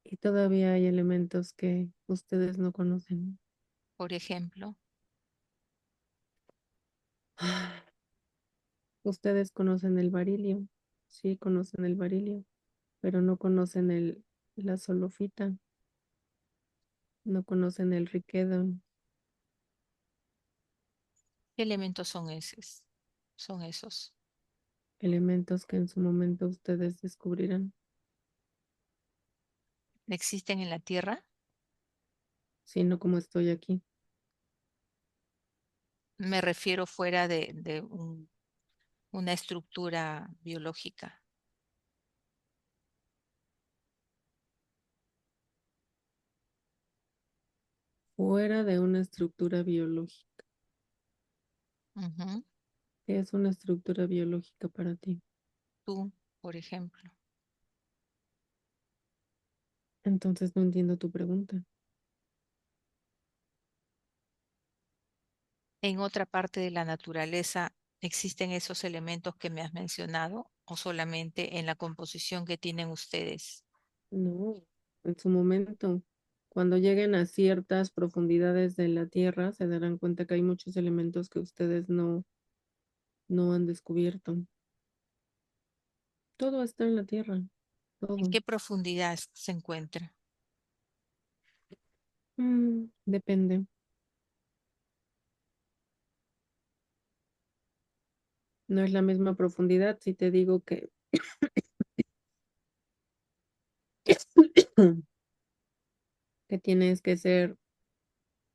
S2: Y todavía hay elementos que ustedes no conocen.
S1: Por ejemplo,
S2: Ustedes conocen el barilio, sí conocen el barilio, pero no conocen la solofita, no conocen el riquedón,
S1: ¿qué elementos son esos? Son esos.
S2: elementos que en su momento ustedes descubrirán,
S1: ¿Existen en la Tierra?
S2: sino como estoy aquí,
S1: Me refiero fuera de una estructura biológica.
S2: fuera de una estructura biológica.
S1: Ujú.
S2: ¿Qué es una estructura biológica para ti?
S1: Tú, por ejemplo.
S2: Entonces no entiendo tu pregunta.
S1: ¿En otra parte de la naturaleza existen esos elementos que me has mencionado o solamente en la composición que tienen ustedes?
S2: No, en su momento, cuando lleguen a ciertas profundidades de la Tierra, se darán cuenta que hay muchos elementos que ustedes no han descubierto. Todo está en la Tierra,
S1: ¿En
S2: todo.
S1: qué profundidad se encuentra?
S2: Depende. No es la misma profundidad si te digo que tienes que ser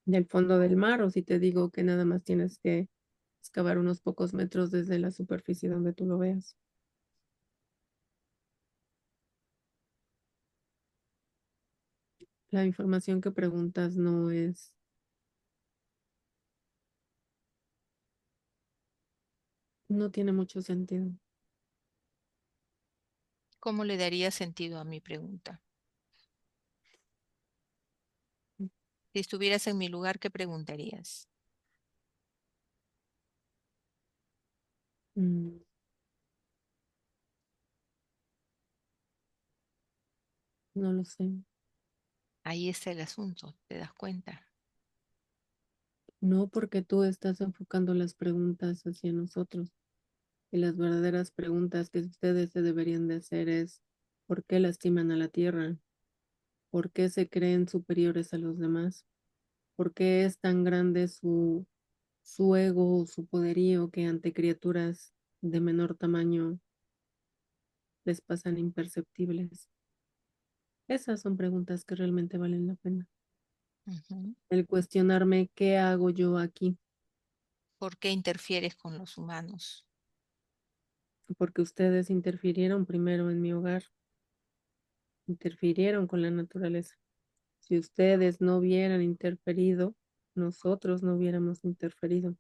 S2: del fondo del mar o si te digo que nada más tienes que excavar unos pocos metros desde la superficie donde tú lo veas. La información que preguntas no tiene mucho sentido.
S1: ¿Cómo le daría sentido a mi pregunta? Si estuvieras en mi lugar, ¿qué preguntarías?
S2: Mm, no lo sé.
S1: Ahí está el asunto, ¿te das cuenta?
S2: No porque tú estás enfocando las preguntas hacia nosotros y las verdaderas preguntas que ustedes se deberían de hacer es ¿por qué lastiman a la tierra? ¿Por qué se creen superiores a los demás? ¿Por qué es tan grande su ego o su poderío que ante criaturas de menor tamaño les pasan imperceptibles? Esas son preguntas que realmente valen la pena.
S1: Ujú.
S2: El cuestionarme qué hago yo aquí,
S1: ¿Por qué interfieres con los humanos?
S2: porque ustedes interfirieron primero en mi hogar, interfirieron con la naturaleza. Si ustedes no hubieran interferido, nosotros no hubiéramos interferido,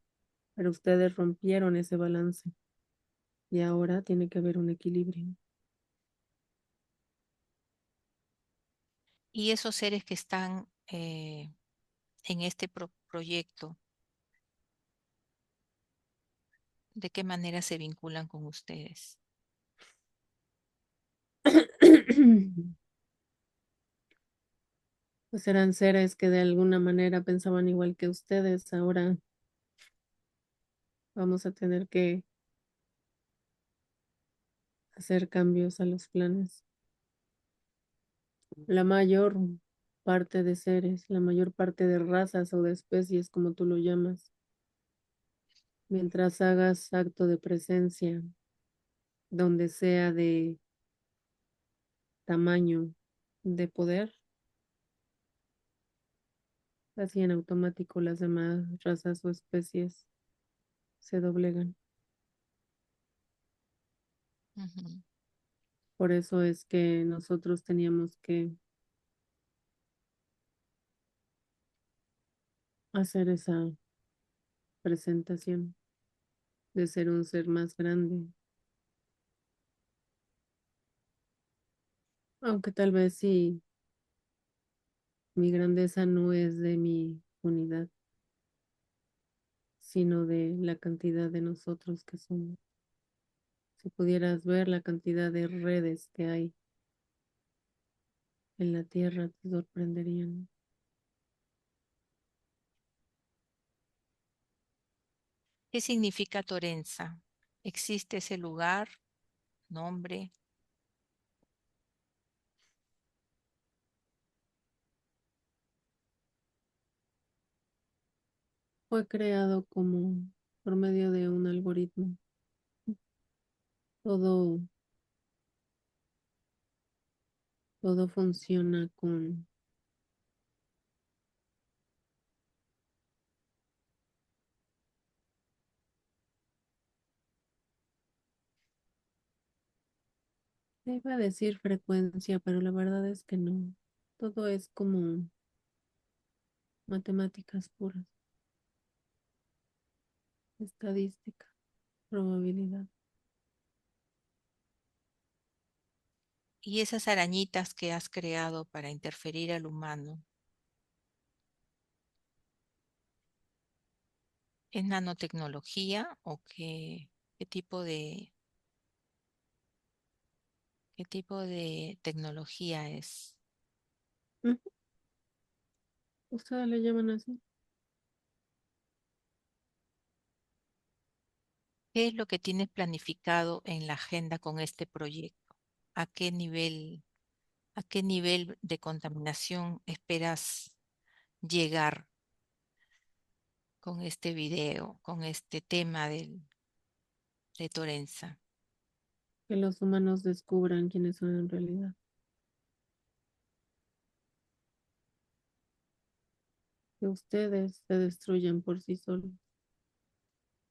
S2: pero ustedes rompieron ese balance y ahora tiene que haber un equilibrio.
S1: Y esos seres que están en este proyecto, ¿de qué manera se vinculan con ustedes?
S2: Pues eran seres que de alguna manera pensaban igual que ustedes. Ahora vamos a tener que hacer cambios a los planes. La mayor parte de seres, la mayor parte de razas o de especies, como tú lo llamas, mientras hagas acto de presencia, donde sea de tamaño, de poder, así en automático las demás razas o especies se doblegan.
S1: Ujú.
S2: Por eso es que nosotros teníamos que hacer esa presentación. de ser un ser más grande, aunque tal vez sí, mi grandeza no es de mi unidad, sino de la cantidad de nosotros que somos. Si pudieras ver la cantidad de redes que hay en la Tierra, te sorprenderían.
S1: ¿Qué significa Torenza? ¿Existe ese lugar, nombre?
S2: Fue creado como por medio de un algoritmo. Todo, todo funciona con, te iba a decir frecuencia, pero la verdad es que no. Todo es como matemáticas puras, estadística, probabilidad.
S1: Y esas arañitas que has creado para interferir al humano, ¿es nanotecnología o qué tipo qué tipo de tecnología es?
S2: Ujú. ¿Ustedes le llaman así?
S1: ¿Qué es lo que tienes planificado en la agenda con este proyecto? ¿A a qué nivel de contaminación esperas llegar con este video, con este tema de Torenza?
S2: Que los humanos descubran quiénes son en realidad. Que ustedes se destruyan por sí solos.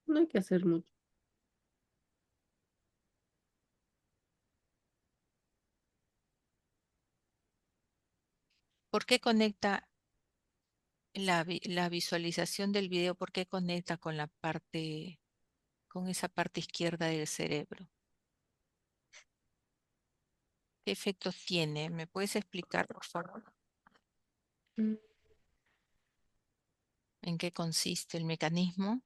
S2: No hay que hacer mucho.
S1: ¿Por qué conecta la visualización del video? ¿Por qué conecta con la parte, con esa parte izquierda del cerebro? ¿Qué efectos tiene? ¿Me puedes explicar, por favor,
S2: Mm,
S1: en qué consiste el mecanismo?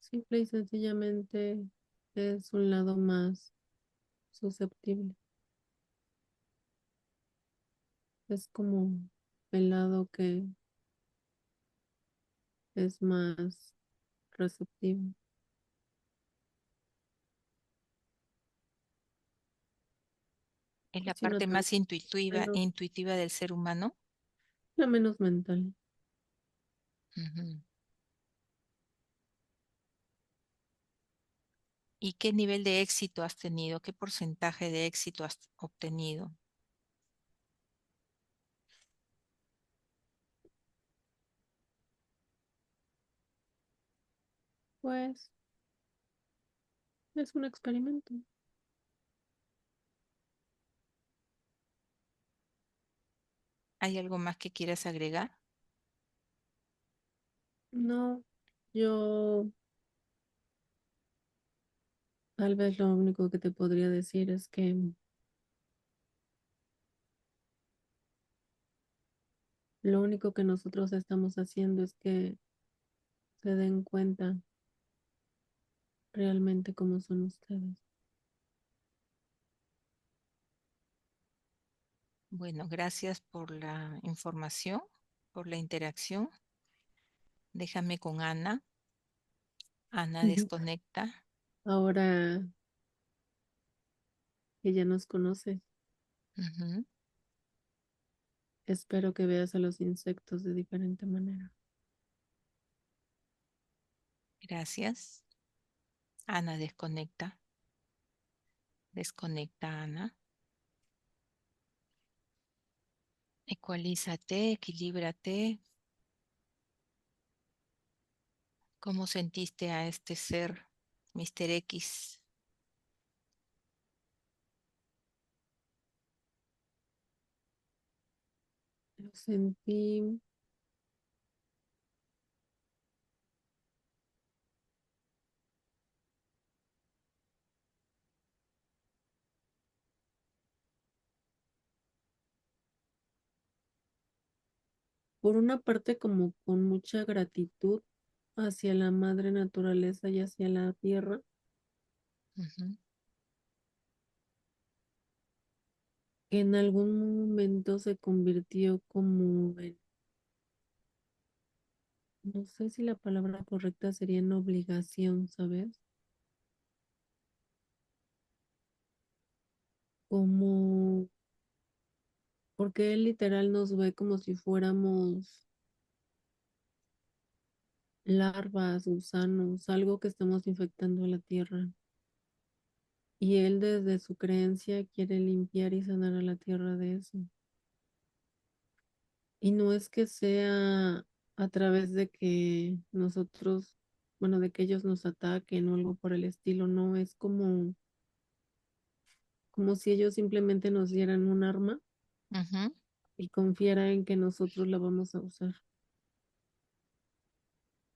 S2: Simple y sencillamente es un lado más susceptible. Es como el lado que es más receptivo.
S1: Es la
S2: Sino
S1: parte
S2: también
S1: más intuitiva,
S2: menos,
S1: intuitiva del ser humano.
S2: la menos mental.
S1: Ujú. ¿Y qué nivel de éxito has tenido? ¿Qué porcentaje de éxito has obtenido?
S2: Pues es un experimento.
S1: ¿Hay algo más que quieras agregar?
S2: No, yo tal vez lo único que te podría decir es que lo único que nosotros estamos haciendo es que se den cuenta realmente cómo son ustedes.
S1: Bueno, gracias por la información, por la interacción. Déjame con Ana. Ana
S2: Ujú.
S1: desconecta.
S2: Ahora que ya nos conoces,
S1: Ujú.
S2: espero que veas a los insectos de diferente manera.
S1: Gracias. Ana desconecta. Desconecta, Ana. Ecualízate, equilíbrate. ¿Cómo sentiste a este ser, Mr. X?
S2: Lo sentí por una parte como con mucha gratitud hacia la madre naturaleza y hacia la tierra,
S1: Ujú,
S2: que en algún momento se convirtió como en, no sé si la palabra correcta sería en obligación, ¿sabes? Como, porque él literal nos ve como si fuéramos larvas, gusanos, algo que estamos infectando a la tierra. Y él desde su creencia quiere limpiar y sanar a la tierra de eso. Y no es que sea a través de que nosotros, bueno, de que ellos nos ataquen o algo por el estilo, no, es como si ellos simplemente nos dieran un arma
S1: ujú.
S2: y confiara en que nosotros la vamos a usar.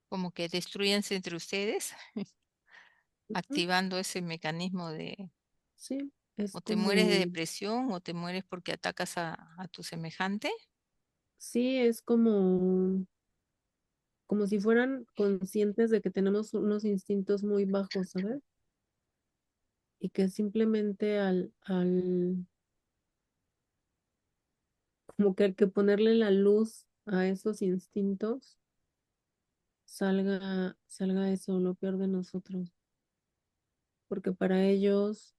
S1: Como que destruyanse entre ustedes,
S2: Ujú.
S1: activando ese mecanismo de
S2: Sí, es
S1: o te mueres de
S2: como,
S1: depresión o te mueres porque atacas a tu semejante.
S2: sí, es como si fueran conscientes de que tenemos unos instintos muy bajos, ¿sabes? Y que simplemente como que hay que ponerle la luz a esos instintos, salga eso, lo peor de nosotros. Porque para ellos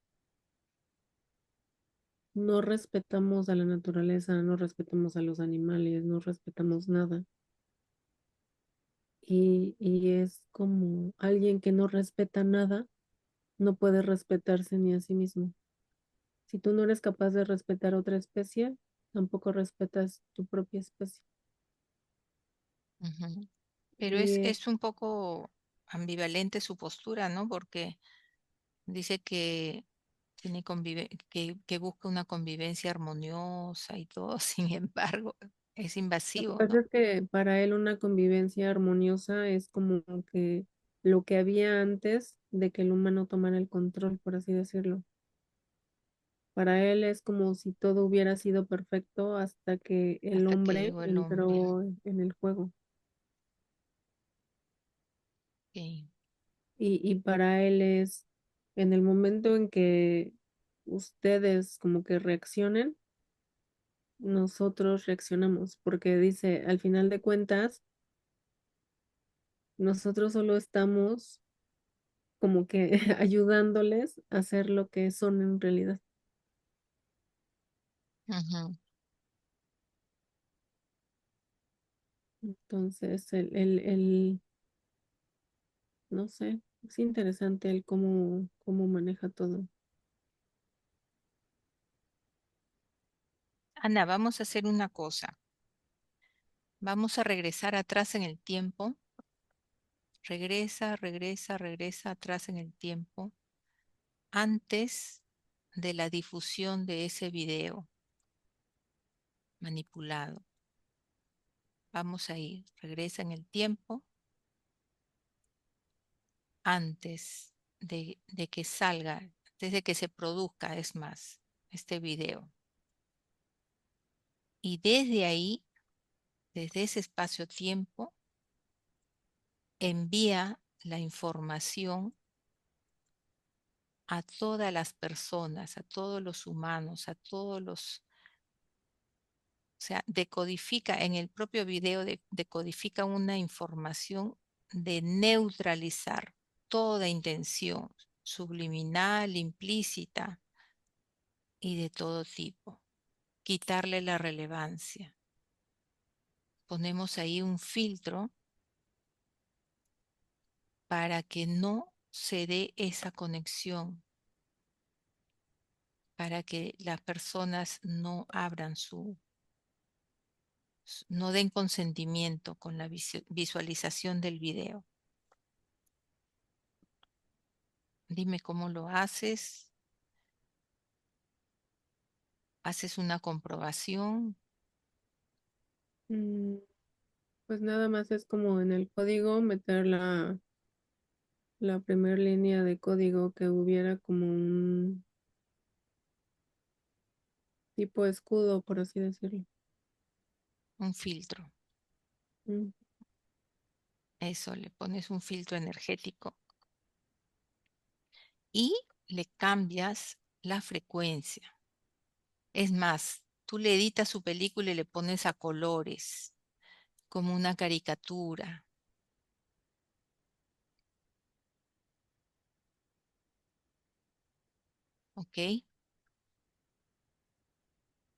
S2: no respetamos a la naturaleza, no respetamos a los animales, no respetamos nada. Y es como alguien que no respeta nada, no puede respetarse ni a sí mismo. Si tú no eres capaz de respetar otra especie, tampoco respetas tu propia especie.
S1: Ujú. Pero
S2: Y
S1: es un poco ambivalente su postura, ¿no? Porque dice que que busca una convivencia armoniosa y todo, sin embargo, es
S2: lo que
S1: invasivo,
S2: pasa
S1: ¿no?
S2: es que para él una convivencia armoniosa es como que lo que había antes de que el humano tomara el control, por así decirlo. Para él es como si todo hubiera sido perfecto hasta que el
S1: Hasta que
S2: hombre
S1: llegó el hombre.
S2: entró en el juego.
S1: Ok.
S2: Y para él es en el momento en que ustedes como que reaccionen, nosotros reaccionamos, porque dice, al final de cuentas, nosotros solo estamos como que ayudándoles a hacer lo que son en realidad.
S1: Ujú.
S2: Entonces, no sé, es interesante el cómo maneja todo.
S1: Ana, vamos a hacer una cosa. Vamos a regresar atrás en el tiempo. Regresa, regresa, regresa atrás en el tiempo, antes de la difusión de ese video manipulado. Vamos a ir, regresa en el tiempo, antes de que salga, desde que se produzca, es más, este video. Y desde ahí, desde ese espacio-tiempo, envía la información a todas las personas, a todos los humanos, a todos los, o sea, decodifica en el propio video, decodifica una información de neutralizar toda intención subliminal, implícita y de todo tipo, quitarle la relevancia. Ponemos ahí un filtro para que no se dé esa conexión, para que las personas no abran no den consentimiento con la visualización del video. Dime cómo lo haces, haces una comprobación.
S2: Mm, Pues nada más es como en el código meter la primera línea de código que hubiera como un tipo escudo, por así decirlo.
S1: Un filtro.
S2: Mm.
S1: Eso, le pones un filtro energético y le cambias la frecuencia. Es más, tú le editas su película y le pones a colores, como una caricatura, ¿ok?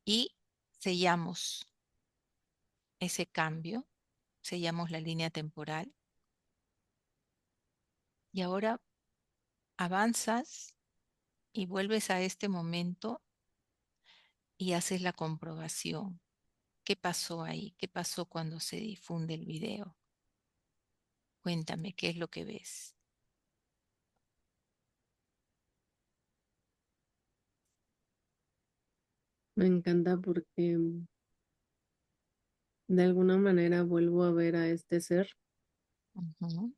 S1: Y sellamos ese cambio, sellamos la línea temporal y ahora avanzas y vuelves a este momento y haces la comprobación. ¿Qué pasó ahí? ¿Qué pasó cuando se difunde el video? Cuéntame, ¿qué es lo que ves?
S2: Me encanta porque de alguna manera vuelvo a ver a este ser
S1: Ujú,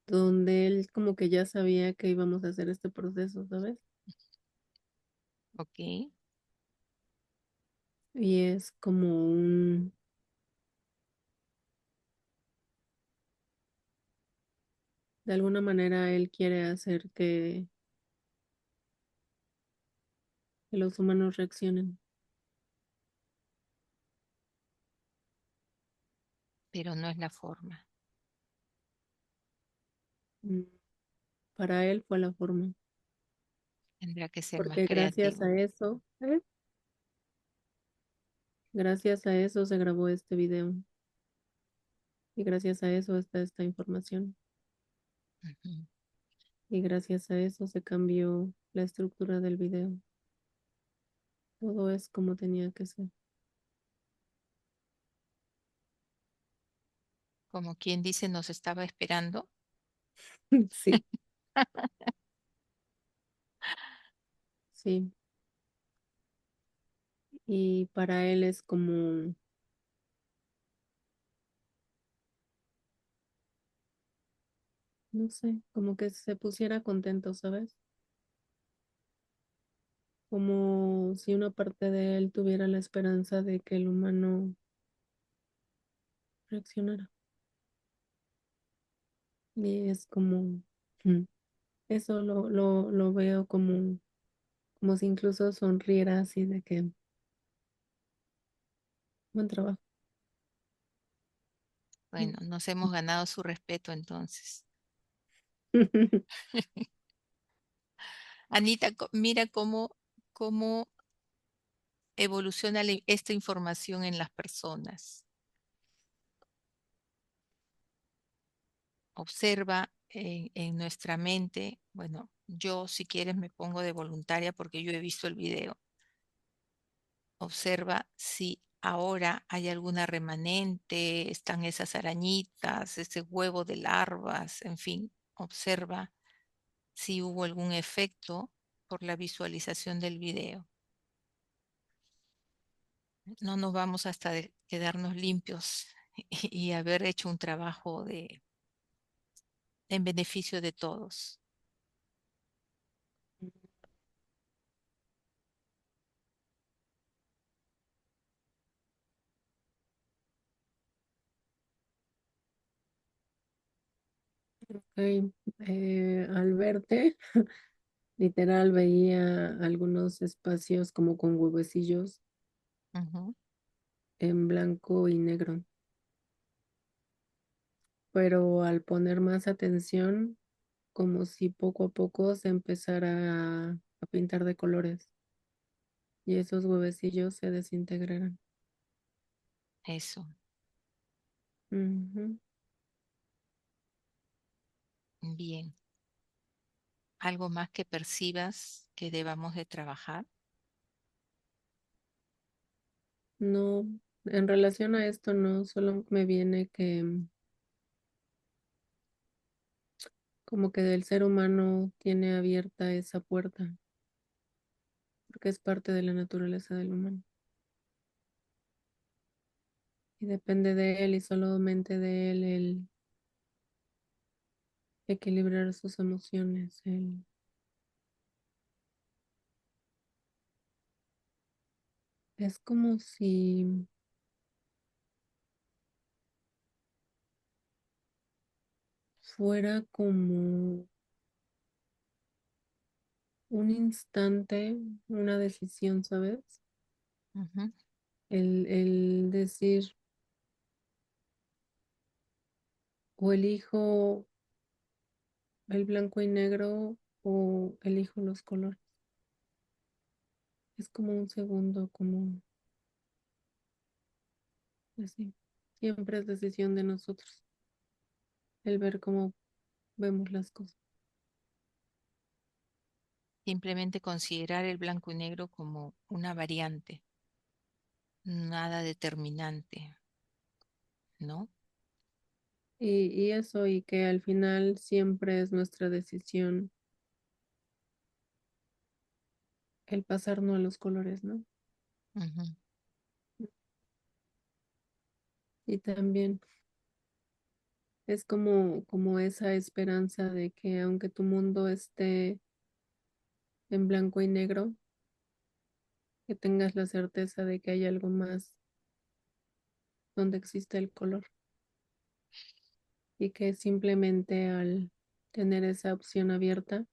S2: donde él como que ya sabía que íbamos a hacer este proceso, ¿sabes?
S1: ok,
S2: Y es como de alguna manera él quiere hacer que los humanos reaccionen.
S1: pero no es la forma.
S2: Mm, Para él fue la forma,
S1: Tendrá que ser más
S2: porque gracias
S1: creativo.
S2: a eso, gracias a eso se grabó este video y gracias a eso está esta información
S1: Ujú.
S2: y gracias a eso se cambió la estructura del video. Todo es como tenía que ser.
S1: Como quien dice, nos estaba esperando.
S2: Sí, sí. Y para él es como, no sé, como que se pusiera contento, ¿sabes? Como si una parte de él tuviera la esperanza de que el humano reaccionara. Y es como, mm, eso lo veo como, como si incluso sonriera así de que, buen trabajo.
S1: Bueno, nos hemos ganado su respeto entonces. Anita, mira cómo evoluciona esta información en las personas. Observa en nuestra mente, bueno, yo si quieres me pongo de voluntaria porque yo he visto el video. Observa si ahora hay alguna remanente, están esas arañitas, ese huevo de larvas, en fin, observa si hubo algún efecto por la visualización del video. No nos vamos hasta de quedarnos limpios y haber hecho un trabajo en beneficio de todos.
S2: Ok, al verte, literal veía algunos espacios como con huevecillos
S1: Ujú,
S2: en blanco y negro, pero al poner más atención, como si poco a poco se empezara a pintar de colores y esos huevecillos se desintegraran.
S1: eso,
S2: Ujú.
S1: bien. ¿Algo más que percibas que debamos de trabajar?
S2: No, en relación a esto no, solo me viene que como que el ser humano tiene abierta esa puerta, porque es parte de la naturaleza del humano. Y depende de él y solamente de él el equilibrar sus emociones, Es como si fuera como un instante, una decisión, ¿sabes?
S1: Ujú.
S2: El decir, o elijo el blanco y negro o elijo los colores. Es como un segundo, como así. Siempre es decisión de nosotros el ver cómo vemos las cosas.
S1: Simplemente considerar el blanco y negro como una variante, nada determinante, ¿no?
S2: Y eso, y que al final siempre es nuestra decisión el pasarnos a los colores, ¿no?
S1: Ujú.
S2: Y también es como esa esperanza de que aunque tu mundo esté en blanco y negro, que tengas la certeza de que hay algo más donde existe el color y que simplemente al tener esa opción abierta,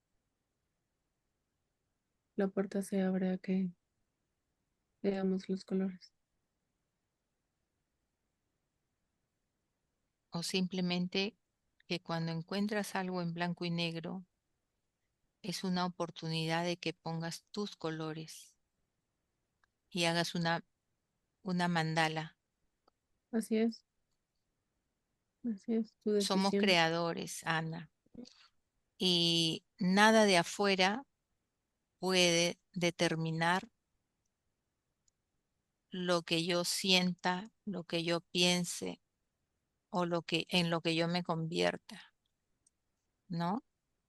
S2: la puerta se abre a que veamos los colores.
S1: O simplemente que cuando encuentras algo en blanco y negro, es una oportunidad de que pongas tus colores y hagas una mandala.
S2: Así es tu
S1: Somos
S2: decisión.
S1: creadores, Ana, y nada de afuera puede determinar lo que yo sienta, lo que yo piense o en lo que yo me convierta, ¿no?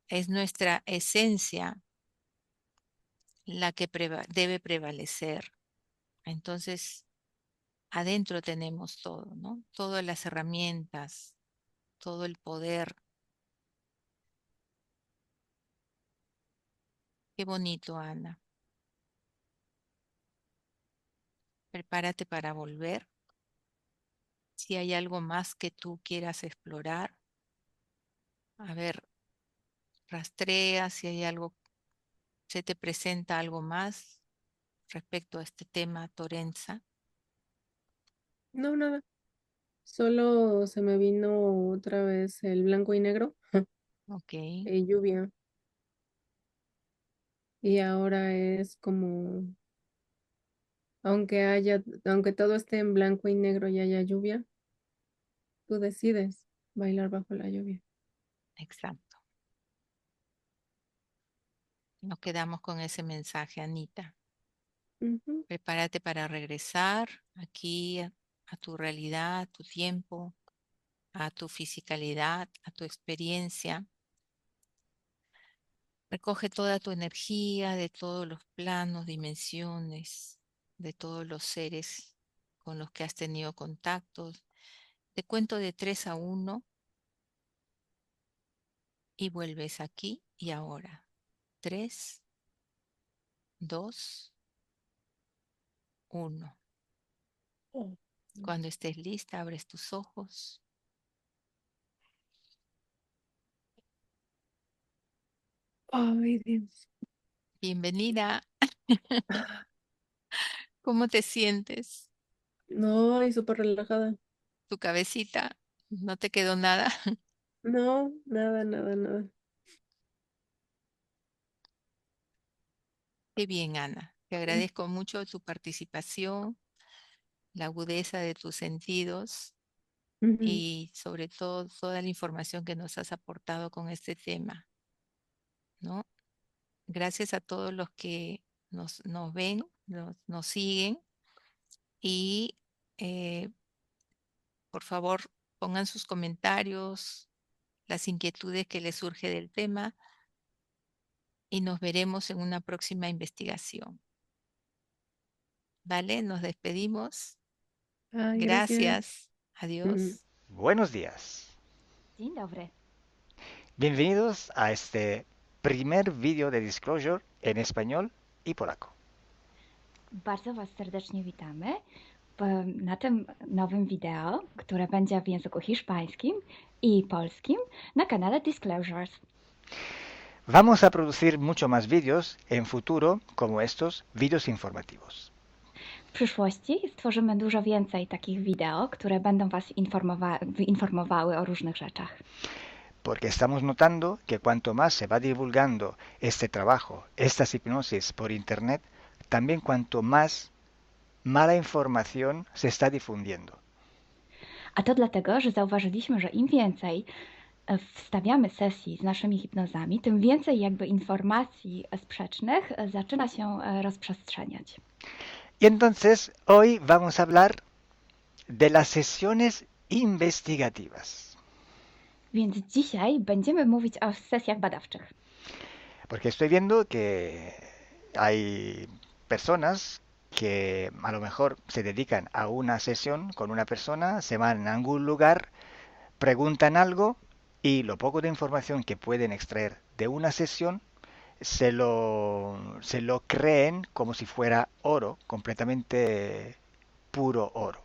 S1: Es nuestra esencia la que debe prevalecer. Entonces, adentro tenemos todo, ¿no? Todas las herramientas, todo el poder. Qué bonito, Ana. Prepárate para volver. Si hay algo más que tú quieras explorar, a ver, rastrea si hay algo, se te presenta algo más respecto a este tema, Torenza.
S2: No, nada. Solo se me vino otra vez el blanco y negro,
S1: Ok,
S2: lluvia. Y ahora es como, aunque todo esté en blanco y negro y haya lluvia, tú decides bailar bajo la lluvia.
S1: exacto. Nos quedamos con ese mensaje, Anita.
S2: Ujú.
S1: Prepárate para regresar aquí a tu realidad, a tu tiempo, a tu fisicalidad, a tu experiencia. Recoge toda tu energía de todos los planos, dimensiones, de todos los seres con los que has tenido contactos. Te cuento de 3 a 1 y vuelves aquí y ahora. 3, 2, 1.
S2: Oh.
S1: Cuando estés lista, abres tus ojos.
S2: Ay, Dios.
S1: Bienvenida. ¿Cómo te sientes?
S2: No, y súper relajada.
S1: ¿Tu cabecita? ¿No te quedó nada?
S2: No, nada, nada, nada.
S1: Qué bien, Ana. Te agradezco mucho tu participación, la agudeza de tus sentidos
S2: Ujú.
S1: y sobre todo toda la información que nos has aportado con este tema, ¿no? Gracias a todos los que nos ven, nos siguen y eh, por favor pongan sus comentarios, las inquietudes que les surge del tema y nos veremos en una próxima investigación. ¿Vale? Nos despedimos.
S2: Ay, gracias.
S1: Gracias.
S2: Ujú.
S1: Adiós.
S3: Buenos días.
S4: Dzień dobry.
S3: Bienvenidos a este primer vídeo de Disclosure en español y polaco.
S4: Bardzo Was serdecznie witamy na tym nowym wideo, które będzie w języku hiszpańskim i polskim na kanale Disclosures.
S3: Vamos a producir mucho más vídeos en futuro como estos vídeos informativos.
S4: W przyszłości stworzymy dużo więcej takich wideo, które będą Was informowały o różnych rzeczach.
S3: Porque estamos notando que cuanto más se va divulgando este trabajo, estas hipnosis por Internet, también cuanto más mala información se está difundiendo.
S4: A to dlatego, że zauważyliśmy, że im więcej wstawiamy sesji z naszymi hipnozami, tym więcej jakby informacji sprzecznych zaczyna się rozprzestrzeniać.
S3: Y entonces hoy vamos a hablar de las sesiones investigativas.
S4: Więc dzisiaj będziemy mówić o sesjach badawczych.
S3: Porque estoy viendo que hay personas que a lo mejor se dedican a una sesión con una persona, se van a algún lugar, preguntan algo y lo poco de información que pueden extraer de una sesión se lo creen como si fuera oro, completamente puro oro.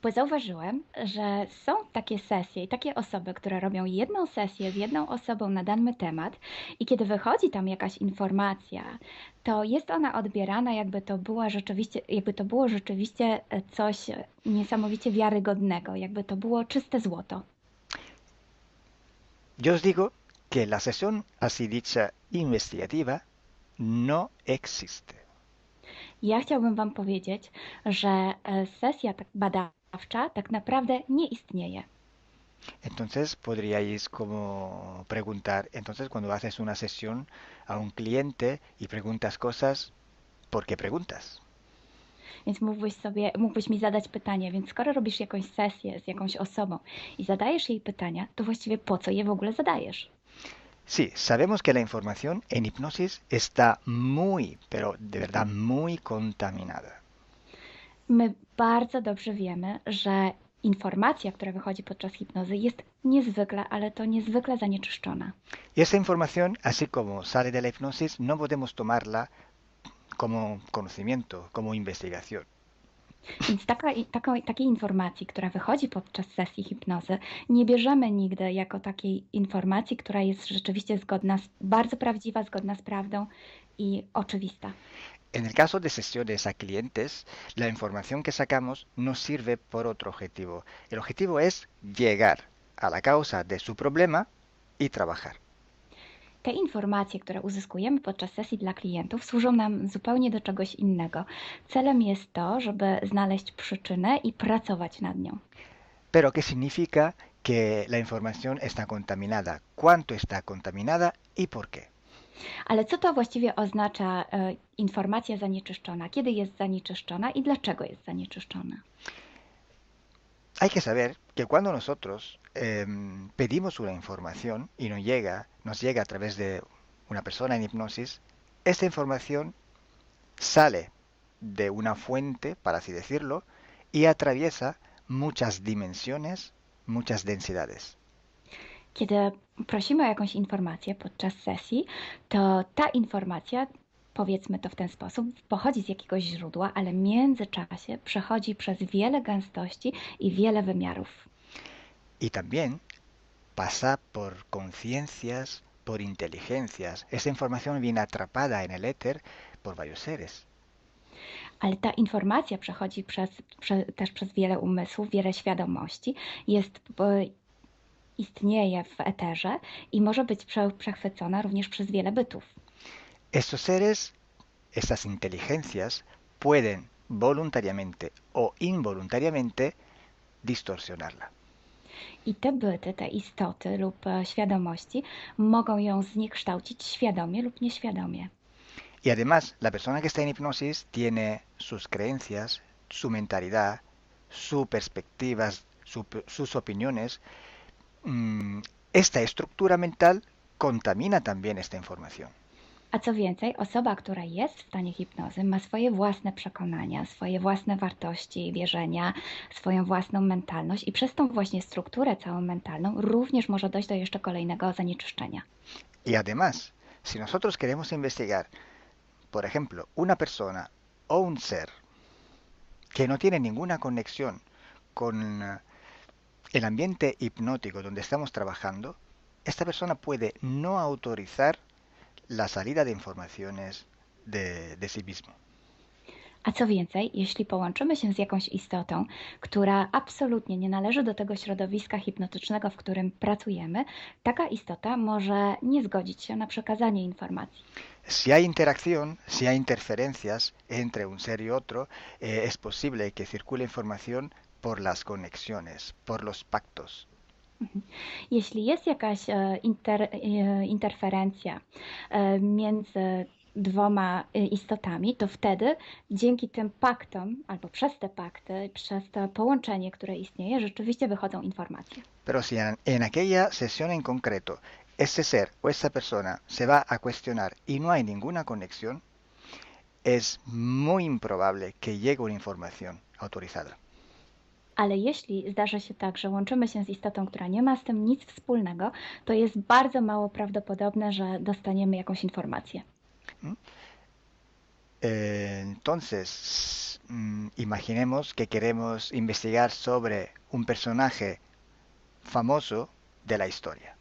S4: Bo zauważyłem, że są takie sesje i takie osoby, które robią jedną sesję z jedną osobą na dany temat i kiedy wychodzi tam jakaś informacja, to jest ona odbierana jakby to było rzeczywiście coś niesamowicie wiarygodnego, jakby to było czyste złoto.
S3: Yo os digo que la sesión así dicha investigativa no existe.
S4: Ja chciałbym Wam powiedzieć, że sesja badawcza tak naprawdę nie istnieje.
S3: Entonces podríais como preguntar, entonces cuando haces una sesión a un cliente y preguntas cosas, ¿por qué preguntas?
S4: Więc mógłbyś mi zadać pytanie, więc skoro robisz jakąś sesję z jakąś osobą i zadajesz jej pytania, to właściwie po co je w ogóle zadajesz?
S3: Sí, sabemos que la información en hipnosis está muy, pero de verdad muy contaminada.
S4: My bardzo dobrze wiemy, że informacja, która wychodzi podczas hipnozy jest niezwykle, ale to niezwykle zanieczyszczona.
S3: Y esa información, así como sale de la hipnosis, no podemos tomarla como conocimiento, como investigación.
S4: Więc takiej informacji, która wychodzi podczas sesji hipnozy, nie bierzemy nigdy jako takiej informacji, która jest rzeczywiście bardzo prawdziwa, zgodna z prawdą i oczywista.
S3: En el caso de sesiones a clientes, la información que sacamos nos sirve por otro objetivo. El objetivo es llegar a la causa de su problema y trabajar.
S4: Te informacje, które uzyskujemy podczas sesji dla klientów, służą nam zupełnie do czegoś innego. Celem jest to, żeby znaleźć przyczynę i pracować nad nią.
S3: Pero ¿qué significa que la información está contaminada? ¿Cuánto está contaminada y por qué?
S4: Ale co to właściwie oznacza informacja zanieczyszczona? Kiedy jest zanieczyszczona i dlaczego jest zanieczyszczona?
S3: Hay que saber que cuando nosotros pedimos una información y nos llega a través de una persona en hipnosis, esta información sale de una fuente, para así decirlo, y atraviesa muchas dimensiones, muchas densidades.
S4: Kiedy prosimy o jakąś informację podczas sesji, to ta informacja, powiedzmy to w ten sposób, pochodzi z jakiegoś źródła, ale w międzyczasie przechodzi przez wiele gęstości i wiele wymiarów.
S3: Y también pasa por conciencias, por inteligencias. Esa información viene atrapada en el éter por varios seres.
S4: Ale ta informacja przechodzi też przez wiele umysłów, wiele świadomości, istnieje w eterze i może być przechwycona również przez wiele bytów.
S3: Estos seres, estas inteligencias, pueden voluntariamente o involuntariamente distorsionarla.
S4: I te byty, te istoty lub świadomości mogą ją zniekształcić świadomie lub nieświadomie.
S3: Y además, la persona que está en hipnosis tiene sus creencias, su mentalidad, sus perspectivas, sus opiniones. Esta estructura mental contamina también esta información.
S4: A co więcej, osoba, która jest w stanie hipnozy, ma swoje własne przekonania, swoje własne wartości, wierzenia, swoją własną mentalność i przez tą właśnie strukturę całą mentalną również może dojść do jeszcze kolejnego zanieczyszczenia.
S3: Y además, si nosotros queremos investigar, por ejemplo, una persona o un ser que no tiene ninguna conexión con el ambiente hipnótico donde estamos trabajando, esta persona puede no autorizar la salida de informaciones de sí mismo.
S4: A co więcej, jeśli połączymy się z jakąś istotą, która absolutnie nie należy do tego środowiska hipnotycznego, w którym pracujemy, taka istota może nie zgodzić się na przekazanie informacji.
S3: Si hay interacción, si hay interferencias entre un ser y otro, es posible que circule información por las conexiones, por los pactos.
S4: Jeśli jest jakaś interferencja między dwoma istotami, to wtedy dzięki tym paktom, albo przez te pakty, przez to połączenie, które istnieje, rzeczywiście wychodzą informacje.
S3: Pero si en aquella sesión en concreto ese ser o esa persona se va a cuestionar y no hay ninguna conexión, es muy improbable que llegue una información autorizada.
S4: Ale jeśli zdarzy się tak, że łączymy się z istotą, która nie ma z tym nic wspólnego, to jest bardzo mało prawdopodobne, że dostaniemy jakąś informację.
S3: Entonces, imaginemos que queremos investigar sobre un personaje famoso de la historia.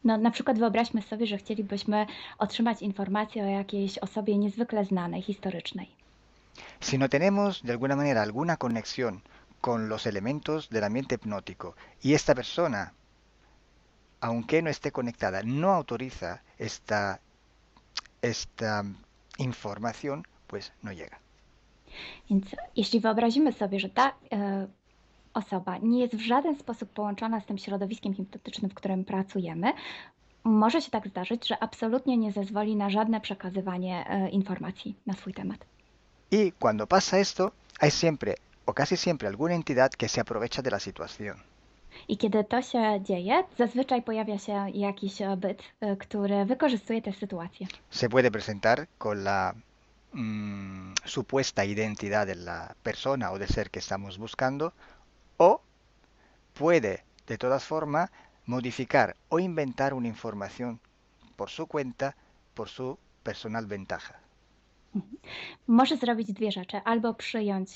S4: No, na przykład wyobraźmy sobie, że chcielibyśmy otrzymać informację o jakiejś osobie niezwykle znanej, historycznej.
S3: Si no tenemos de alguna manera alguna conexión con los elementos del ambiente hipnótico y esta persona, aunque no esté conectada, no autoriza esta información, pues no llega.
S4: Więc jeśli wyobrazimy sobie, że ta osoba nie jest w żaden sposób połączona z tym środowiskiem hipnotycznym, w którym pracujemy, może się tak zdarzyć, że absolutnie nie zezwoli na żadne przekazywanie informacji na swój temat.
S3: Y cuando pasa esto, hay siempre o casi siempre alguna entidad que se aprovecha de la situación.
S4: I kiedy to się dzieje, zazwyczaj pojawia się jakiś byt, który wykorzystuje tę sytuację.
S3: Se puede presentar con la supuesta identidad de la persona o del ser que estamos buscando, o puede de todas formas modificar o inventar una información por su cuenta, por su personal ventaja.
S4: Może zrobić dwie rzeczy. Albo przyjąć,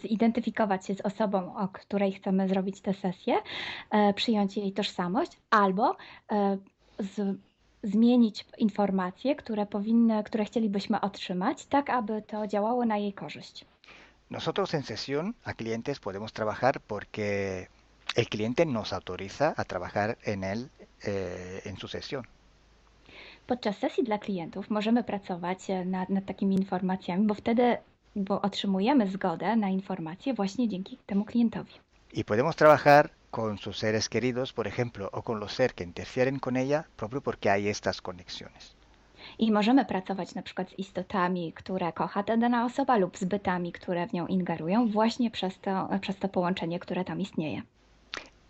S4: zidentyfikować się z osobą, o której chcemy zrobić tę sesję, przyjąć jej tożsamość, albo zmienić informacje, które chcielibyśmy otrzymać, tak aby to działało na jej korzyść.
S3: Nosotros en sesión a clientes podemos trabajar porque el cliente nos autoriza a trabajar en él en su sesión.
S4: Podczas sesji dla klientów możemy pracować nad takimi informacjami, bo otrzymujemy zgodę na informacje właśnie dzięki temu klientowi.
S3: Y podemos trabajar con sus seres queridos, por ejemplo, o con los seres que interfieren con ella, propio porque hay estas conexiones.
S4: I możemy pracować na przykład z istotami, które kocha ta dana osoba, lub z bytami, które w nią ingerują, właśnie przez to połączenie, które tam istnieje.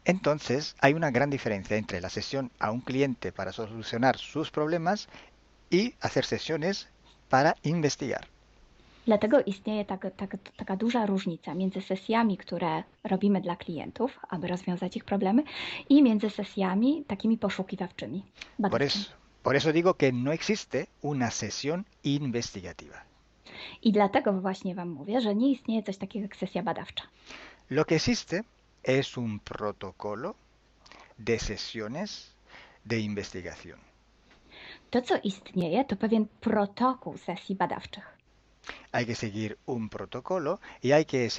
S3: Entonces, hay una gran diferencia entre la sesión a un cliente para solucionar sus problemas y hacer sesiones para investigar.
S4: Dlatego istnieje taka duża różnica między sesjami, które robimy dla klientów, aby rozwiązać ich problemy, i między sesjami takimi poszukiwawczymi, badawczymi.
S3: Por eso digo que no existe una sesión investigativa.
S4: I dlatego właśnie Wam mówię, że nie istnieje coś takiego jak sesja badawcza.
S3: Lo que existe es un protocolo de sesiones de investigación.
S4: To, co istnieje, to pewien protokół sesji badawczych.
S3: Hay que seguir un protocolo y hay que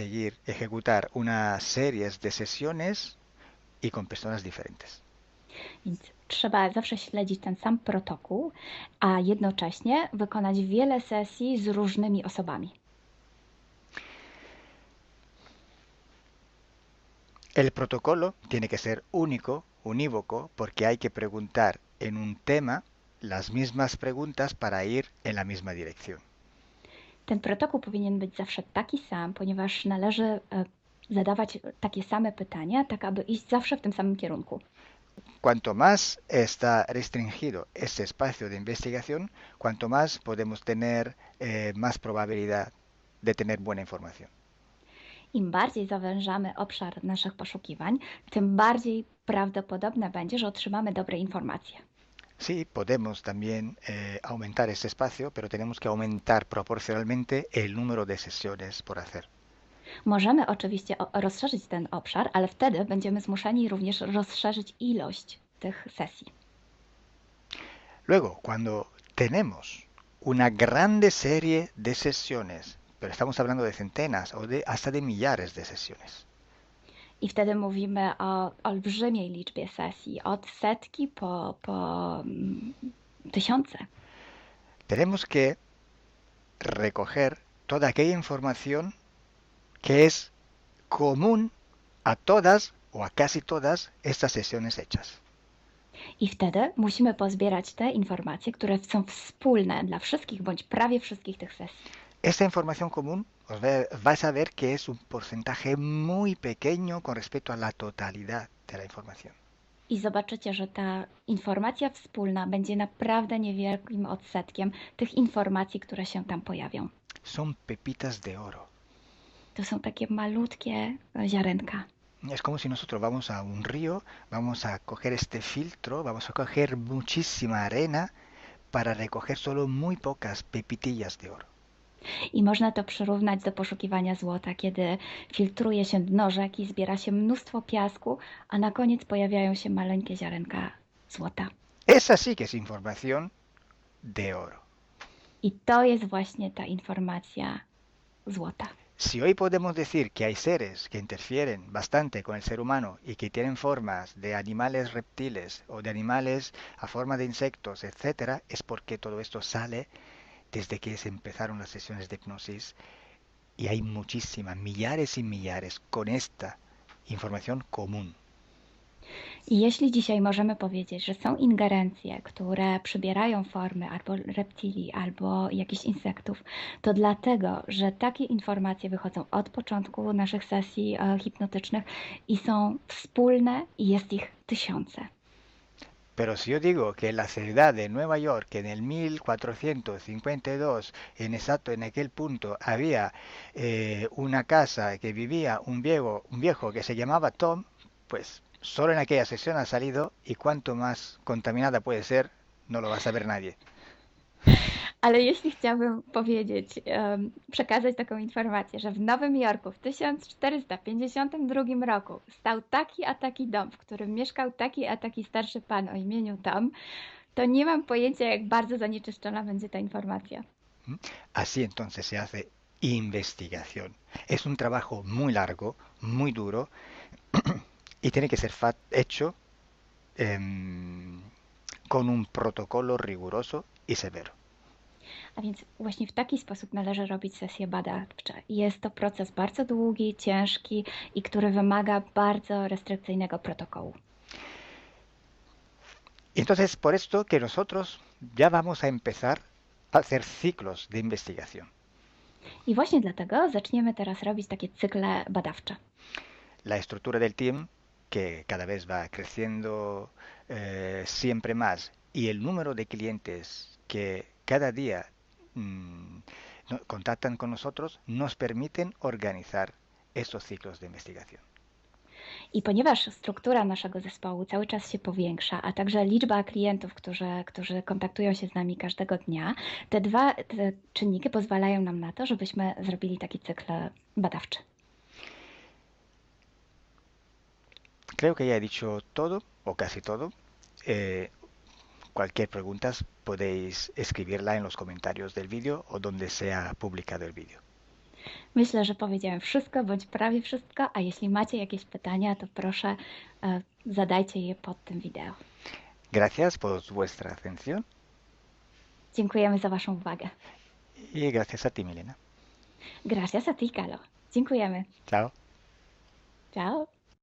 S3: ejecutar una serie de sesiones y con personas diferentes.
S4: Więc trzeba zawsze śledzić ten sam protokół, a jednocześnie wykonać wiele sesji z różnymi osobami.
S3: El protocolo tiene que ser único, unívoco, porque hay que preguntar en un tema las mismas preguntas para ir en la misma dirección.
S4: Ten protokół powinien być zawsze taki sam, ponieważ należy zadawać takie same pytania, tak aby iść zawsze w tym samym kierunku.
S3: Cuanto más está restringido ese espacio de investigación, cuanto más podemos tener más probabilidad de tener buena información.
S4: Im bardziej zawężamy obszar naszych poszukiwań, tym bardziej prawdopodobne będzie, że otrzymamy dobre informacje.
S3: Sí, podemos también aumentar ese espacio, pero tenemos que aumentar proporcionalmente el número de sesiones por hacer.
S4: Możemy oczywiście rozszerzyć ten obszar, ale wtedy będziemy zmuszeni również rozszerzyć ilość tych sesji.
S3: Luego, cuando tenemos una grande serie de sesiones, pero estamos hablando de centenas o hasta de millares de sesiones,
S4: I wtedy mówimy o olbrzymiej liczbie sesji, od setki po tysiące.
S3: tenemos que recoger toda aquella información que es común a todas o a casi todas estas sesiones hechas.
S4: I wtedy musimy pozbierać te informacje, które są wspólne dla wszystkich bądź prawie wszystkich tych sesji.
S3: Esta información común vais a ver que es un porcentaje muy pequeño con respecto a la totalidad de la información.
S4: I zobaczycie, że ta informacja wspólna będzie naprawdę niewielkim odsetkiem tych informacji, które się tam pojawią.
S3: Son pepitas de oro.
S4: To są takie malutkie ziarenka.
S3: Es como si nosotros vamos a un río, vamos a coger este filtro, vamos a coger muchísima arena para recoger solo muy pocas pepitillas de oro.
S4: I można to przyrównać do poszukiwania złota, kiedy filtruje się dno rzeki, zbiera się mnóstwo piasku, a na koniec pojawiają się maleńkie ziarenka złota.
S3: Esa sí que es información de oro.
S4: I to jest właśnie ta informacja złota.
S3: Si hoy podemos decir que hay seres que interfieren bastante con el ser humano y que tienen formas de animales reptiles o de animales a forma de insectos, etc., es porque todo esto sale desde que se empezaron las sesiones de hipnosis y hay muchísimas, millares y millares con esta información común.
S4: I jeśli dzisiaj możemy powiedzieć, że są ingerencje, które przybierają formy albo reptilii, albo jakichś insektów, to dlatego, że takie informacje wychodzą od początku naszych sesji hipnotycznych i są wspólne i jest ich tysiące.
S3: Pero si yo digo que en la ciudad de Nueva York, en el 1452, en aquel punto, había una casa que vivía un viejo que se llamaba Tom, pues solo en aquella sesión ha salido y cuanto más contaminada puede ser, no lo va a saber nadie.
S4: Ale jeśli chciałabym powiedzieć, przekazać taką informację, że w Nowym Jorku w 1452 roku stał taki a taki dom, w którym mieszkał taki a taki starszy pan o imieniu Tom, to nie mam pojęcia, jak bardzo zanieczyszczona będzie ta informacja.
S3: Así entonces se hace investigación. Es un trabajo muy largo, muy duro y tiene que ser hecho con un protocolo riguroso y severo.
S4: A więc właśnie w taki sposób należy robić sesje badawcze. Jest to proces bardzo długi, ciężki i który wymaga bardzo restrykcyjnego protokołu.
S3: Y entonces por esto que nosotros ya vamos a empezar a hacer ciclos de investigación.
S4: I właśnie dlatego zaczniemy teraz robić takie cykle badawcze.
S3: La estructura del team, que cada vez va creciendo siempre más, y el número de clientes que cada día contactan con nosotros, nos permiten organizar estos ciclos de investigación.
S4: I ponieważ struktura naszego zespołu cały czas się powiększa, a także liczba klientów, którzy kontaktują się z nami każdego dnia, te czynniki pozwalają nam na to, żebyśmy zrobili taki cykl badawczy.
S3: Creo que ya he dicho todo, o casi todo. Cualquier pregunta podéis escribirla en los comentarios del vídeo o donde sea publicado el vídeo.
S4: Myślę, że powiedziałem wszystko, bądź prawie wszystko, a jeśli macie jakieś pytania, to proszę zadajcie je pod tym wideo.
S3: Gracias por vuestra atención.
S4: Dziękujemy za Waszą uwagę.
S3: Y gracias a ti, Milena.
S4: Gracias a ti, Kalo. Dziękujemy.
S3: Chao.
S4: Ciao.